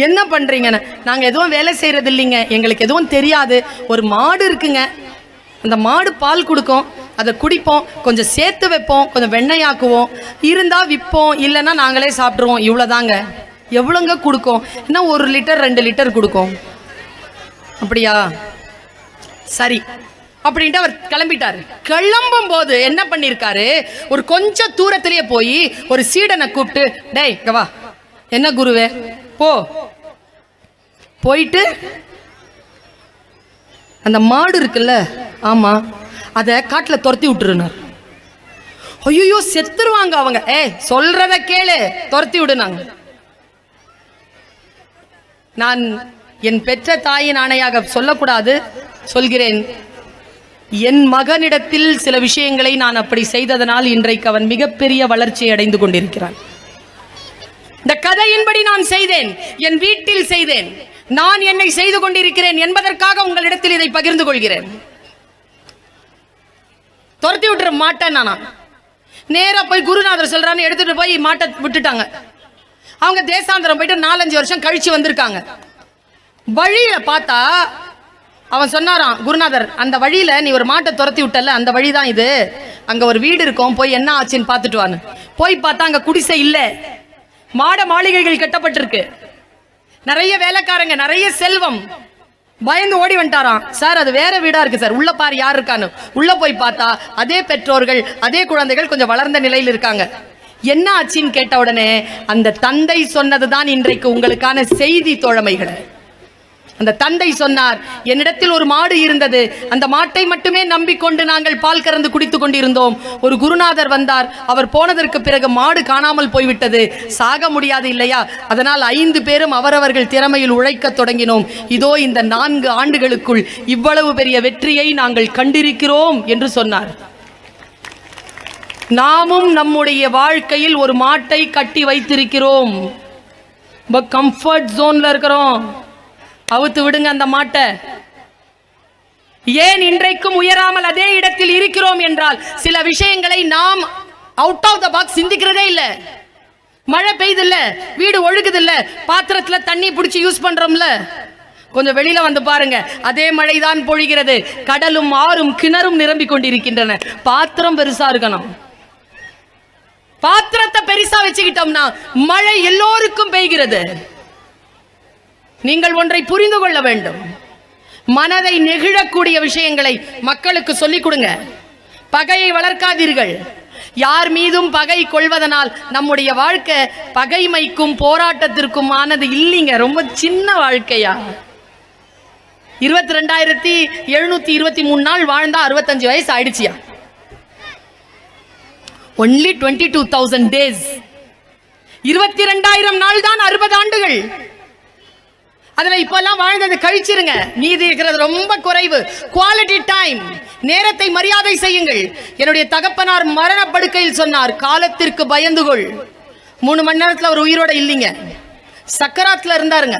என்ன பண்றீங்கன்னு. நாங்க எதுவும் வேலை செய்யறது இல்லைங்க, எங்களுக்கு எதுவும் தெரியாது. ஒரு மாடு இருக்குங்க, அந்த மாடு பால் கொடுக்கும், அதை குடிப்போம், கொஞ்சம் சேர்த்து வைப்போம், கொஞ்சம் வெண்ணெயாக்குவோம், இருந்தா விற்போம், இல்லைன்னா நாங்களே சாப்பிட்ருவோம், இவ்வளோதாங்க. எவ்வளோங்க கொடுக்கும்? இன்னும் 1 லிட்டர் 2 லிட்டர் கொடுக்கும். அப்படியா, சரி அப்படின்ட்டு அவர் கிளம்பிட்டாரு. கிளம்பும் போது என்ன பண்ணிருக்காரு, ஒரு கொஞ்சம் தூரத்திலேயே போய் ஒரு சீடனை கூப்பிட்டு, டேய் வா, என்ன குருவே, போ, போயிட்டு அந்த மாடு இருக்குல்ல, ஆமா, அதை காட்டில் துரத்தி விட்டுருனார். ஐயோ செத்துருவாங்க அவங்க. சொல்றத கேளு, துரத்தி விடுனாங்க. நான் என் பெற்ற தாயின் ஆணையாக சொல்லக்கூடாது, சொல்கிறேன். என் மகனிடத்தில் சில விஷயங்களை நான் அப்படி செய்ததனால் இன்றைக்கு அவன் மிகப்பெரிய வளர்ச்சியை அடைந்து கொண்டிருக்கிறான். இந்த கதையின்படி நான் செய்தேன், என் வீட்டில் செய்தேன், நான் என்னை செய்து கொண்டிருக்கிறேன் என்பதற்காக உங்களிடத்தில் இதை பகிர்ந்து கொள்கிறேன். துரத்தி விட்டுற மாட்டேன் நானா. நேரா போய் குருநாதர் சொல்றான்னு எடுத்துட்டு போய் மாட்டை விட்டுட்டாங்க. அவங்க தேசாந்திரம் போயிட்டு 4-5 வருஷம் கழிச்சு வந்திருக்காங்க. வழியில பார்த்தா அவன் சொன்னாராம், குருநாதர், அந்த வழியில நீ ஒரு மாட்டை துரத்தி விட்டல, அந்த வழிதான் இது, அங்க ஒரு வீடு இருக்கும், போய் என்ன ஆச்சுன்னு பார்த்துட்டு வான்னு. போய் பார்த்தா அங்க குடிசை இல்ல, மாட மாளிகைகள் கட்டப்பட்டிருக்கு, நிறைய வேலைக்காரங்க, நிறைய செல்வம். பயந்து ஓடி வந்துட்டாராம். சார் அது வேற வீடா இருக்கு சார், உள்ள பாரு யார் இருக்கான்னு. உள்ள போய் பார்த்தா அதே பெற்றோர்கள், அதே குழந்தைகள், கொஞ்சம் வளர்ந்த நிலையில் இருக்காங்க. என்ன ஆச்சுன்னு கேட்ட உடனே அந்த தந்தை சொன்னதுதான் இன்றைக்கு உங்களுக்கான செய்தி தோழமைகள். அந்த தந்தை சொன்னார், என்னிடத்தில் ஒரு மாடு இருந்தது, அந்த மாட்டை மட்டுமே நம்பிக்கொண்டு நாங்கள் பால் கறந்து குடித்துக் கொண்டிருந்தோம். ஒரு குருநாதர் வந்தார், அவர் போனதற்கு பிறகு மாடு காணாமல் போய்விட்டது, சாக முடியாது இல்லையா, அதனால் 5 பேரும் அவரவர்கள் திறமையில் உழைக்க தொடங்கினோம். இதோ இந்த 4 ஆண்டுகளுக்குள் இவ்வளவு பெரிய வெற்றியை நாங்கள் கண்டிருக்கிறோம் என்று சொன்னார். நாமும் நம்முடைய வாழ்க்கையில் ஒரு மாட்டை கட்டி வைத்திருக்கிறோம், கம்ஃபர்ட் ஜோன்ல இருக்கிறோம். அவுத்து விடுங்க அந்த மாட்டை. ஏன் இன்றைக்கும் உயராமல் அதே இடத்தில் இருக்கிறோம் என்றால், சில விஷயங்களை நாம் அவுட் ஆஃப் த பாக்ஸ் சிந்திக்கிறதே இல்ல. மழை பெய்யுது இல்ல, வீடு ஒழுகுது இல்ல, பாத்திரத்துல தண்ணி பிடிச்சி யூஸ் பண்றோம்ல, கொஞ்சம் வெளியில வந்து பாருங்க, அதே மழைதான் பொழிகிறது, கடலும் ஆறும் கிணறும் நிரம்பிக் கொண்டிருக்கின்றன. பாத்திரம் பெருசா இருக்கணும். பாத்திரத்தை பெருசா வச்சுக்கிட்டோம்னா மழை எல்லோருக்கும் பெய்கிறது. நீங்கள் ஒன்றை புரிந்து கொள்ள வேண்டும், மனதை நெகிழக்கூடிய விஷயங்களை மக்களுக்கு சொல்லிக் கொடுங்க. பகையை வளர்க்காதீர்கள். யார் மீதும் பகை கொள்வதனால் நம்முடைய வாழ்க்கை பகைமைக்கும் போராட்டத்திற்கும் ஆனது இல்லைங்க. ரொம்ப சின்ன வாழ்க்கையா. 22,723 நாள் வாழ்ந்தா 65 வயசு ஆயிடுச்சியா. Only 22,000 days. 22,000 நாள் தான் 60 ஆண்டுகள். அதுல இப்பெல்லாம் வாழ்ந்தது கழிச்சிருங்க, மீதி இருக்கிறது ரொம்ப குறைவு. குவாலிட்டி டைம், நேரத்தை மரியாதை செய்யுங்கள். என்னுடைய தகப்பனார் மரணப்படுக்கையில் சொன்னார், காலத்திற்கு பயந்துகொள். 3 மணி நேரத்தில் அவர் உயிரோட இல்லைங்க, சக்கராத்துல இருந்தாருங்க.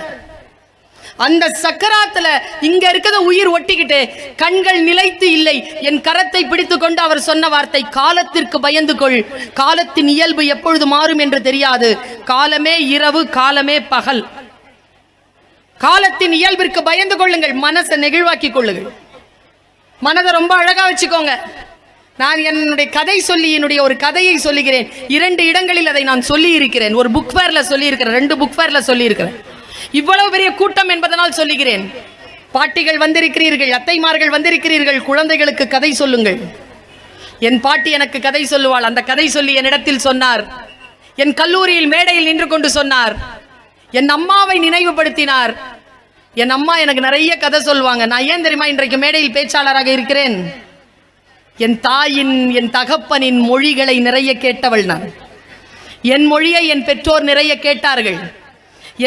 அந்த சக்கராத்துல இங்க இருக்கிற உயிர் ஒட்டிக்கிட்டு கண்கள் நிலைத்து இல்லை. என் கரத்தை பிடித்து கொண்டு அவர் சொன்ன வார்த்தை, காலத்திற்கு பயந்து கொள். காலத்தின் இயல்பு எப்பொழுது மாறும் என்று தெரியாது. காலமே இரவு, காலமே பகல். காலத்தின் இயல்பிற்கு பயந்து கொள்ளுங்கள், மனசை நெகிழ்வாக்கி கொள்ளுங்கள். மனதை ரொம்ப அழகா வச்சுக்கோங்க. நான் என்னுடைய கதை சொல்லி, என்னுடைய ஒரு கதையை சொல்லுகிறேன். 2 இடங்களில் அதை நான் சொல்லி இருக்கிறேன். ஒரு புக் ஃபேர்ல சொல்லி இருக்கிறேன், 2 புக் ஃபேர்ல சொல்லி இருக்கிறேன். இவ்வளவு பெரிய கூட்டம் என்பதனால் சொல்லுகிறேன். பாட்டிகள் வந்திருக்கிறீர்கள், அத்தைமார்கள் வந்திருக்கிறீர்கள், குழந்தைகளுக்கு கதை சொல்லுங்கள். என் பாட்டி எனக்கு கதை சொல்லுவாள். அந்த கதை சொல்லி என்னிடத்தில் சொன்னார். என் கல்லூரியில் மேடையில் நின்று கொண்டு சொன்னார். என் அம்மாவை நினைவுபடுத்தினார். என் அம்மா எனக்கு நிறைய கதை சொல்லுவாங்க. நான் ஏன் தெரியுமா இன்றைக்கு மேடையில் பேச்சாளராக இருக்கிறேன்? என் தாயின், என் தகப்பனின் மொழிகளை நிறைய கேட்டவள் நான். என் மொழியை என் பெற்றோர் நிறைய கேட்டார்கள்.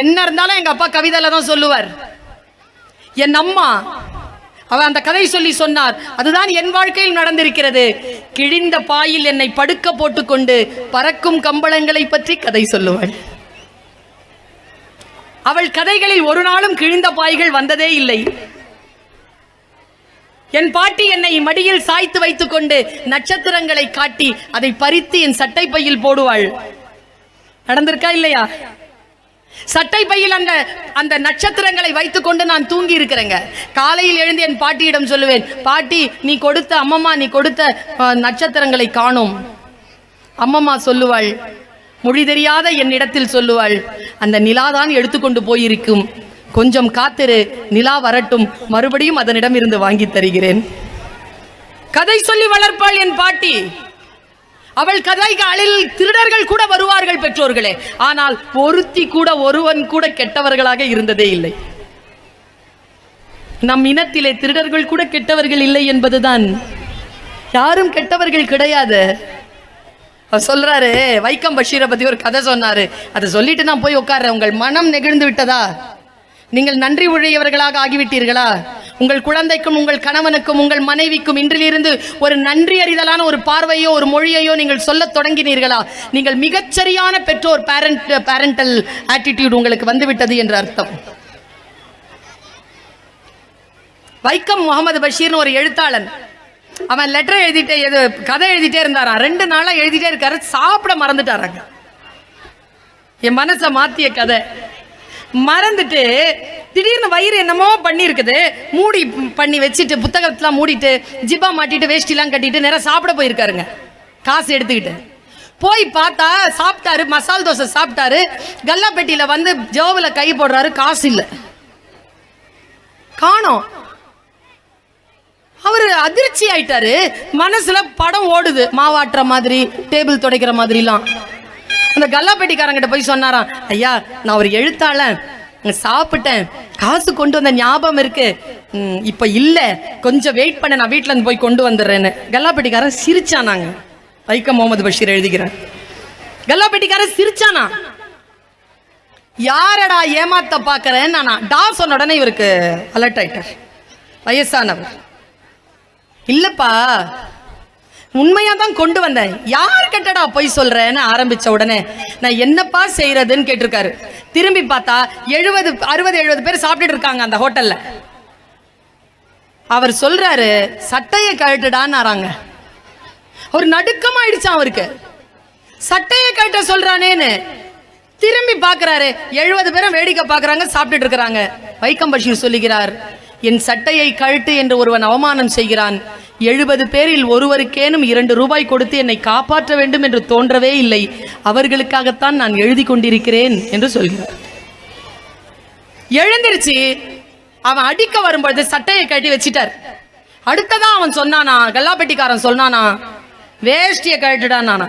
என்ன இருந்தாலும் எங்க அப்பா கவிதையில தான் சொல்லுவார். என் அம்மா அவர் அந்த கதை சொல்லி சொன்னார். அதுதான் என் வாழ்க்கையில் நடந்திருக்கிறது. கிழிந்த பாயில் என்னை படுக்க போட்டுக்கொண்டு பறக்கும் கம்பளங்களை பற்றி கதை சொல்லுவாள். அவள் கதைகளில் ஒரு நாளும் கிழிந்த பாய்கள் வந்ததே இல்லை. என் பாட்டி என்னை மடியில் சாய்த்து வைத்துக் கொண்டு நட்சத்திரங்களை காட்டி அதை பறித்து என் சட்டை பையில் போடுவாள். நடந்திருக்கா இல்லையா? சட்டை பையில் அந்த நட்சத்திரங்களை வைத்துக் கொண்டு நான் தூங்கி இருக்கிறேங்க. காலையில் எழுந்து என் பாட்டியிடம் சொல்லுவேன், பாட்டி நீ கொடுத்த அம்மம்மா நீ கொடுத்த நட்சத்திரங்களை காணோம். அம்மம்மா சொல்லுவாள், மொழி தெரியாத என்னிடத்தில் சொல்லுவாள், அந்த நிலாதான் எடுத்துக்கொண்டு போயிருக்கும், கொஞ்சம் காத்திரு, நிலா வரட்டும், மறுபடியும் அதனிடம் இருந்து வாங்கி தருகிறேன். கதை சொல்லி வளர்ப்பாள் என் பாட்டி. அவள் கதைகளில் திருடர்கள் கூட வருவார்கள் பெற்றோர்களே, ஆனால் ஒருத்தி கூட ஒருவன் கூட கெட்டவர்களாக இருந்ததே இல்லை. நம் இனத்திலே திருடர்கள் கூட கெட்டவர்கள் இல்லை என்பதுதான். யாரும் கெட்டவர்கள் கிடையாது. சொல்றாரு, வைக்கம் பஷீரை பத்தி ஒரு கதை சொன்னாரு. அதை சொல்லிட்டு நான் போய் உட்கார்றேன். உங்கள் மனம் நெகிழ்ந்து விட்டதா? நீங்கள் நன்றி உடையவர்களாக ஆகிவிட்டீர்களா? உங்கள் குழந்தைக்கும் உங்கள் கணவனுக்கும் உங்கள் மனைவிக்கும் இன்றிலிருந்து ஒரு நன்றி அறிதலான ஒரு பார்வையோ ஒரு மொழியையோ நீங்கள் சொல்ல தொடங்கினீர்களா? நீங்கள் மிகச்சரியான பெற்றோர். பேரண்டல் ஆட்டிடியூட் உங்களுக்கு வந்துவிட்டது என்ற அர்த்தம். வைக்கம் முகமது பஷீர்னு ஒரு எழுத்தாளன். அவன் லெட்டர் எழுதிட்டே கதை எழுதிட்டே இருந்தாரான். 2 நாளா எழுதிட்டே இருக்காரு. சாப்பிட மறந்துட்டாராங்க. என் மனசை மாத்திய கதை. மறந்துட்டு திடீர்னு வயிறு என்னமோ பண்ணி இருக்குது. மூடி பண்ணி வச்சுட்டு புத்தகத்தெல்லாம் மூடிட்டு ஜிப்பா மாட்டிட்டு வேஷ்டிலாம் கட்டிட்டு நேரம் சாப்பிட போயிருக்காருங்க. காசு எடுத்துக்கிட்டு போய் பார்த்தா சாப்பிட்டாரு. மசால் தோசை சாப்பிட்டாரு. கல்லா பெட்டியில வந்து ஜோவில் கை போடுறாரு. காசு இல்லை, காணோம். அவரு அதிர்ச்சி ஆயிட்டாரு. மனசுல படம் ஓடுது, மாவாட்டுற மாதிரி, டேபிள் துடைக்கிற மாதிரிலாம். அந்த கல்லாப்பெட்டிக்காரங்கிட்ட போய் சொன்னாராம், ஐயா நான் ஒரு எழுத்தாளன், சாப்பிட்டேன், காசு கொண்டு வந்த ஞாபகம் இருக்கு, இப்ப இல்ல, கொஞ்சம் வெயிட் பண்ண, நான் வீட்டுல இருந்து போய் கொண்டு வந்துடுறேன்னு. கல்லாப்பெட்டிக்காரன் சிரிச்சானாங்க. வைக்கம் முகமது பஷீர் எழுதுகிறார். கல்லாப்பெட்டிக்காரன் சிரிச்சானா. யாரடா ஏமாத்த பாக்குறேன் நானா டா சொன்ன உடனே இவருக்கு அலர்ட் ஆயிட்டார். வயசானவர். இல்லப்பா உண்மையா தான் கொண்டு வந்தேன். யார் கட்டடா போய் சொல்றேன்னு ஆரம்பிச்ச உடனே நான் என்னப்பா செய்யறதுன்னு கேட்டிருக்காரு. திரும்பி பார்த்தா 60-70 பேர் சாப்பிட்டுட்டு இருக்காங்க அந்த ஹோட்டல்ல. அவர் சொல்றாரு, சட்டையை கழட்டுடான்னு. அவர் நடுக்கமாயிடுச்சான் அவருக்கு. சட்டையை கழட்ட சொல்றானேன்னு திரும்பி பார்க்கிறாரு. 70 பேரும் வேடிக்கை பார்க்கறாங்க, சாப்பிட்டுட்டு இருக்கிறாங்க. வைக்கம் பஷீர் சொல்லுகிறார், என் சட்டையை கழட்டு என்று ஒருவன் அவமானம் செய்கிறான். 70 பேரில் ஒருவருக்கேனும் 2 ரூபாய் கொடுத்து என்னை காப்பாற்ற வேண்டும் என்று தோன்றவே இல்லை. அவர்களுக்காகத்தான் நான் எழுதி கொண்டிருக்கிறேன் என்று சொல்கிறார். எழுந்திருச்சு அவன் அடிக்க வரும்பொழுது சட்டையை கட்டி வச்சிட்டார். அடுத்ததான் அவன் சொன்னானா, கல்லாப்பெட்டிக்காரன் சொன்னானா, வேஷ்டியை கழட்டுடான்.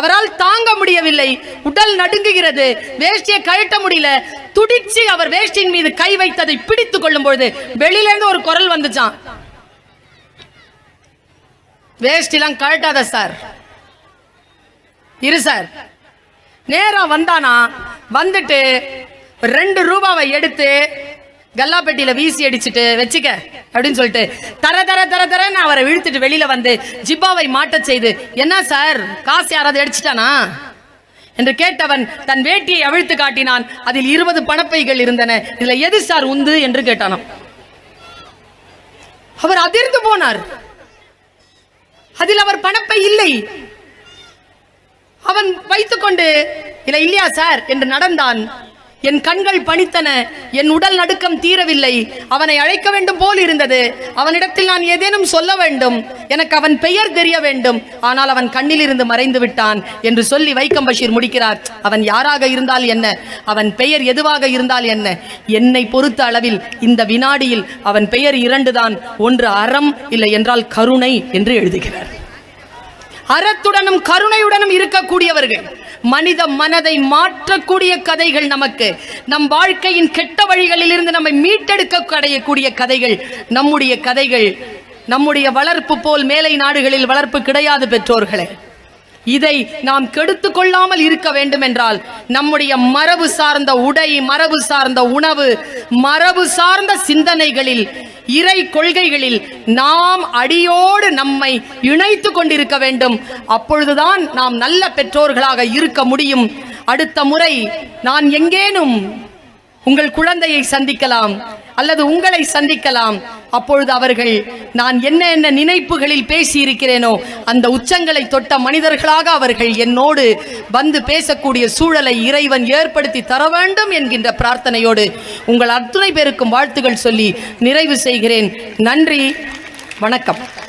அவரால் தாங்க முடியவில்லை. உடல் நடுங்குகிறது. வேஷ்டியை கழட்ட முடியல. துடிச்சு அவர் வேஷ்டியின் மீது கை வைத்ததை பிடித்துக் கொள்ளும் பொழுது வெளியில இருந்து ஒரு குரல் வந்துச்சான், வேஷ்டிலாம் கழட்டாத சார், இரு சார். நேரா வந்தானா. வந்துட்டு 2 ரூபாவை எடுத்து கல்லாப்பெட்டியில வீசி அடிச்சுட்டு வச்சுக்க அப்படின்னு சொல்லிட்டு தர தர தர தரன்னு அவரை இழுத்துட்டு வெளியில வந்து ஜிப்பாவை மாட்ட செய்து, என்ன சார் காசு யாராவது அடிச்சிட்டானா என்று கேட்டவன் தன் வேட்டியை அவிழ்த்து காட்டினான். அதில் 20 பணப்பைகள் இருந்தன. இதுல எது சார் உந்து என்று கேட்டானாம். அவர் அதிர்ந்து போனார். அதில் அவர் பணப்பை இல்லை. அவன் வைத்துக்கொண்டு இல்லையா சார் என்று நடந்தான். என் கண்கள் பணித்தன. என் உடல் நடுக்கம் தீரவில்லை. அவனை அழைக்க வேண்டும் போல் இருந்தது. அவனிடத்தில் நான் ஏதேனும் சொல்ல வேண்டும். எனக்கு அவன் பெயர் தெரிய வேண்டும். ஆனால் அவன் கண்ணில் இருந்து மறைந்து விட்டான் என்று சொல்லி வைக்கம் பஷீர் முடிக்கிறார். அவன் யாராக இருந்தால் என்ன, அவன் பெயர் எதுவாக இருந்தால் என்ன, என்னை பொறுத்த அளவில் இந்த வினாடியில் அவன் பெயர் 2 தான். ஒன்று அறம், இல்லை என்றால் கருணை என்று எழுதுகிறார். அறத்துடனும் கருணையுடனும் இருக்கக்கூடியவர்கள், மனித மனதை மாற்றக்கூடிய கதைகள், நமக்கு நம் வாழ்க்கையின் கெட்ட வழிகளில் இருந்து நம்மை மீட்டெடுக்கக்கூடிய கதைகள் நம்முடைய கதைகள். நம்முடைய வளர்ப்பு போல் மேலை நாடுகளில் வளர்ப்பு கிடையாது பெற்றோர்களே. இதை நாம் கெடுத்து கொள்ளாமல் இருக்க வேண்டும் என்றால் நம்முடைய மரபு சார்ந்த உடை, மரபு சார்ந்த உணவு, மரபு சார்ந்த சிந்தனைகளில், இறை கொள்கைகளில் நாம் அடியோடு நம்மை இணைத்து கொண்டிருக்க வேண்டும். அப்பொழுதுதான் நாம் நல்ல பெற்றோர்களாக இருக்க முடியும். அடுத்த முறை நான் எங்கேனும் உங்கள் குழந்தையை சந்திக்கலாம் அல்லது உங்களை சந்திக்கலாம். அப்பொழுது அவர்கள் நான் என்ன என்ன நினைப்புகளில் பேசியிருக்கிறேனோ அந்த உச்சங்களை தொட்ட மனிதர்களாக அவர்கள் என்னோடு வந்து பேசக்கூடிய சூழலை இறைவன் ஏற்படுத்தி தர வேண்டும் என்கின்ற பிரார்த்தனையோடு உங்கள் அத்துணை பேருக்கும் வாழ்த்துகள் சொல்லி நிறைவு செய்கிறேன். நன்றி, வணக்கம்.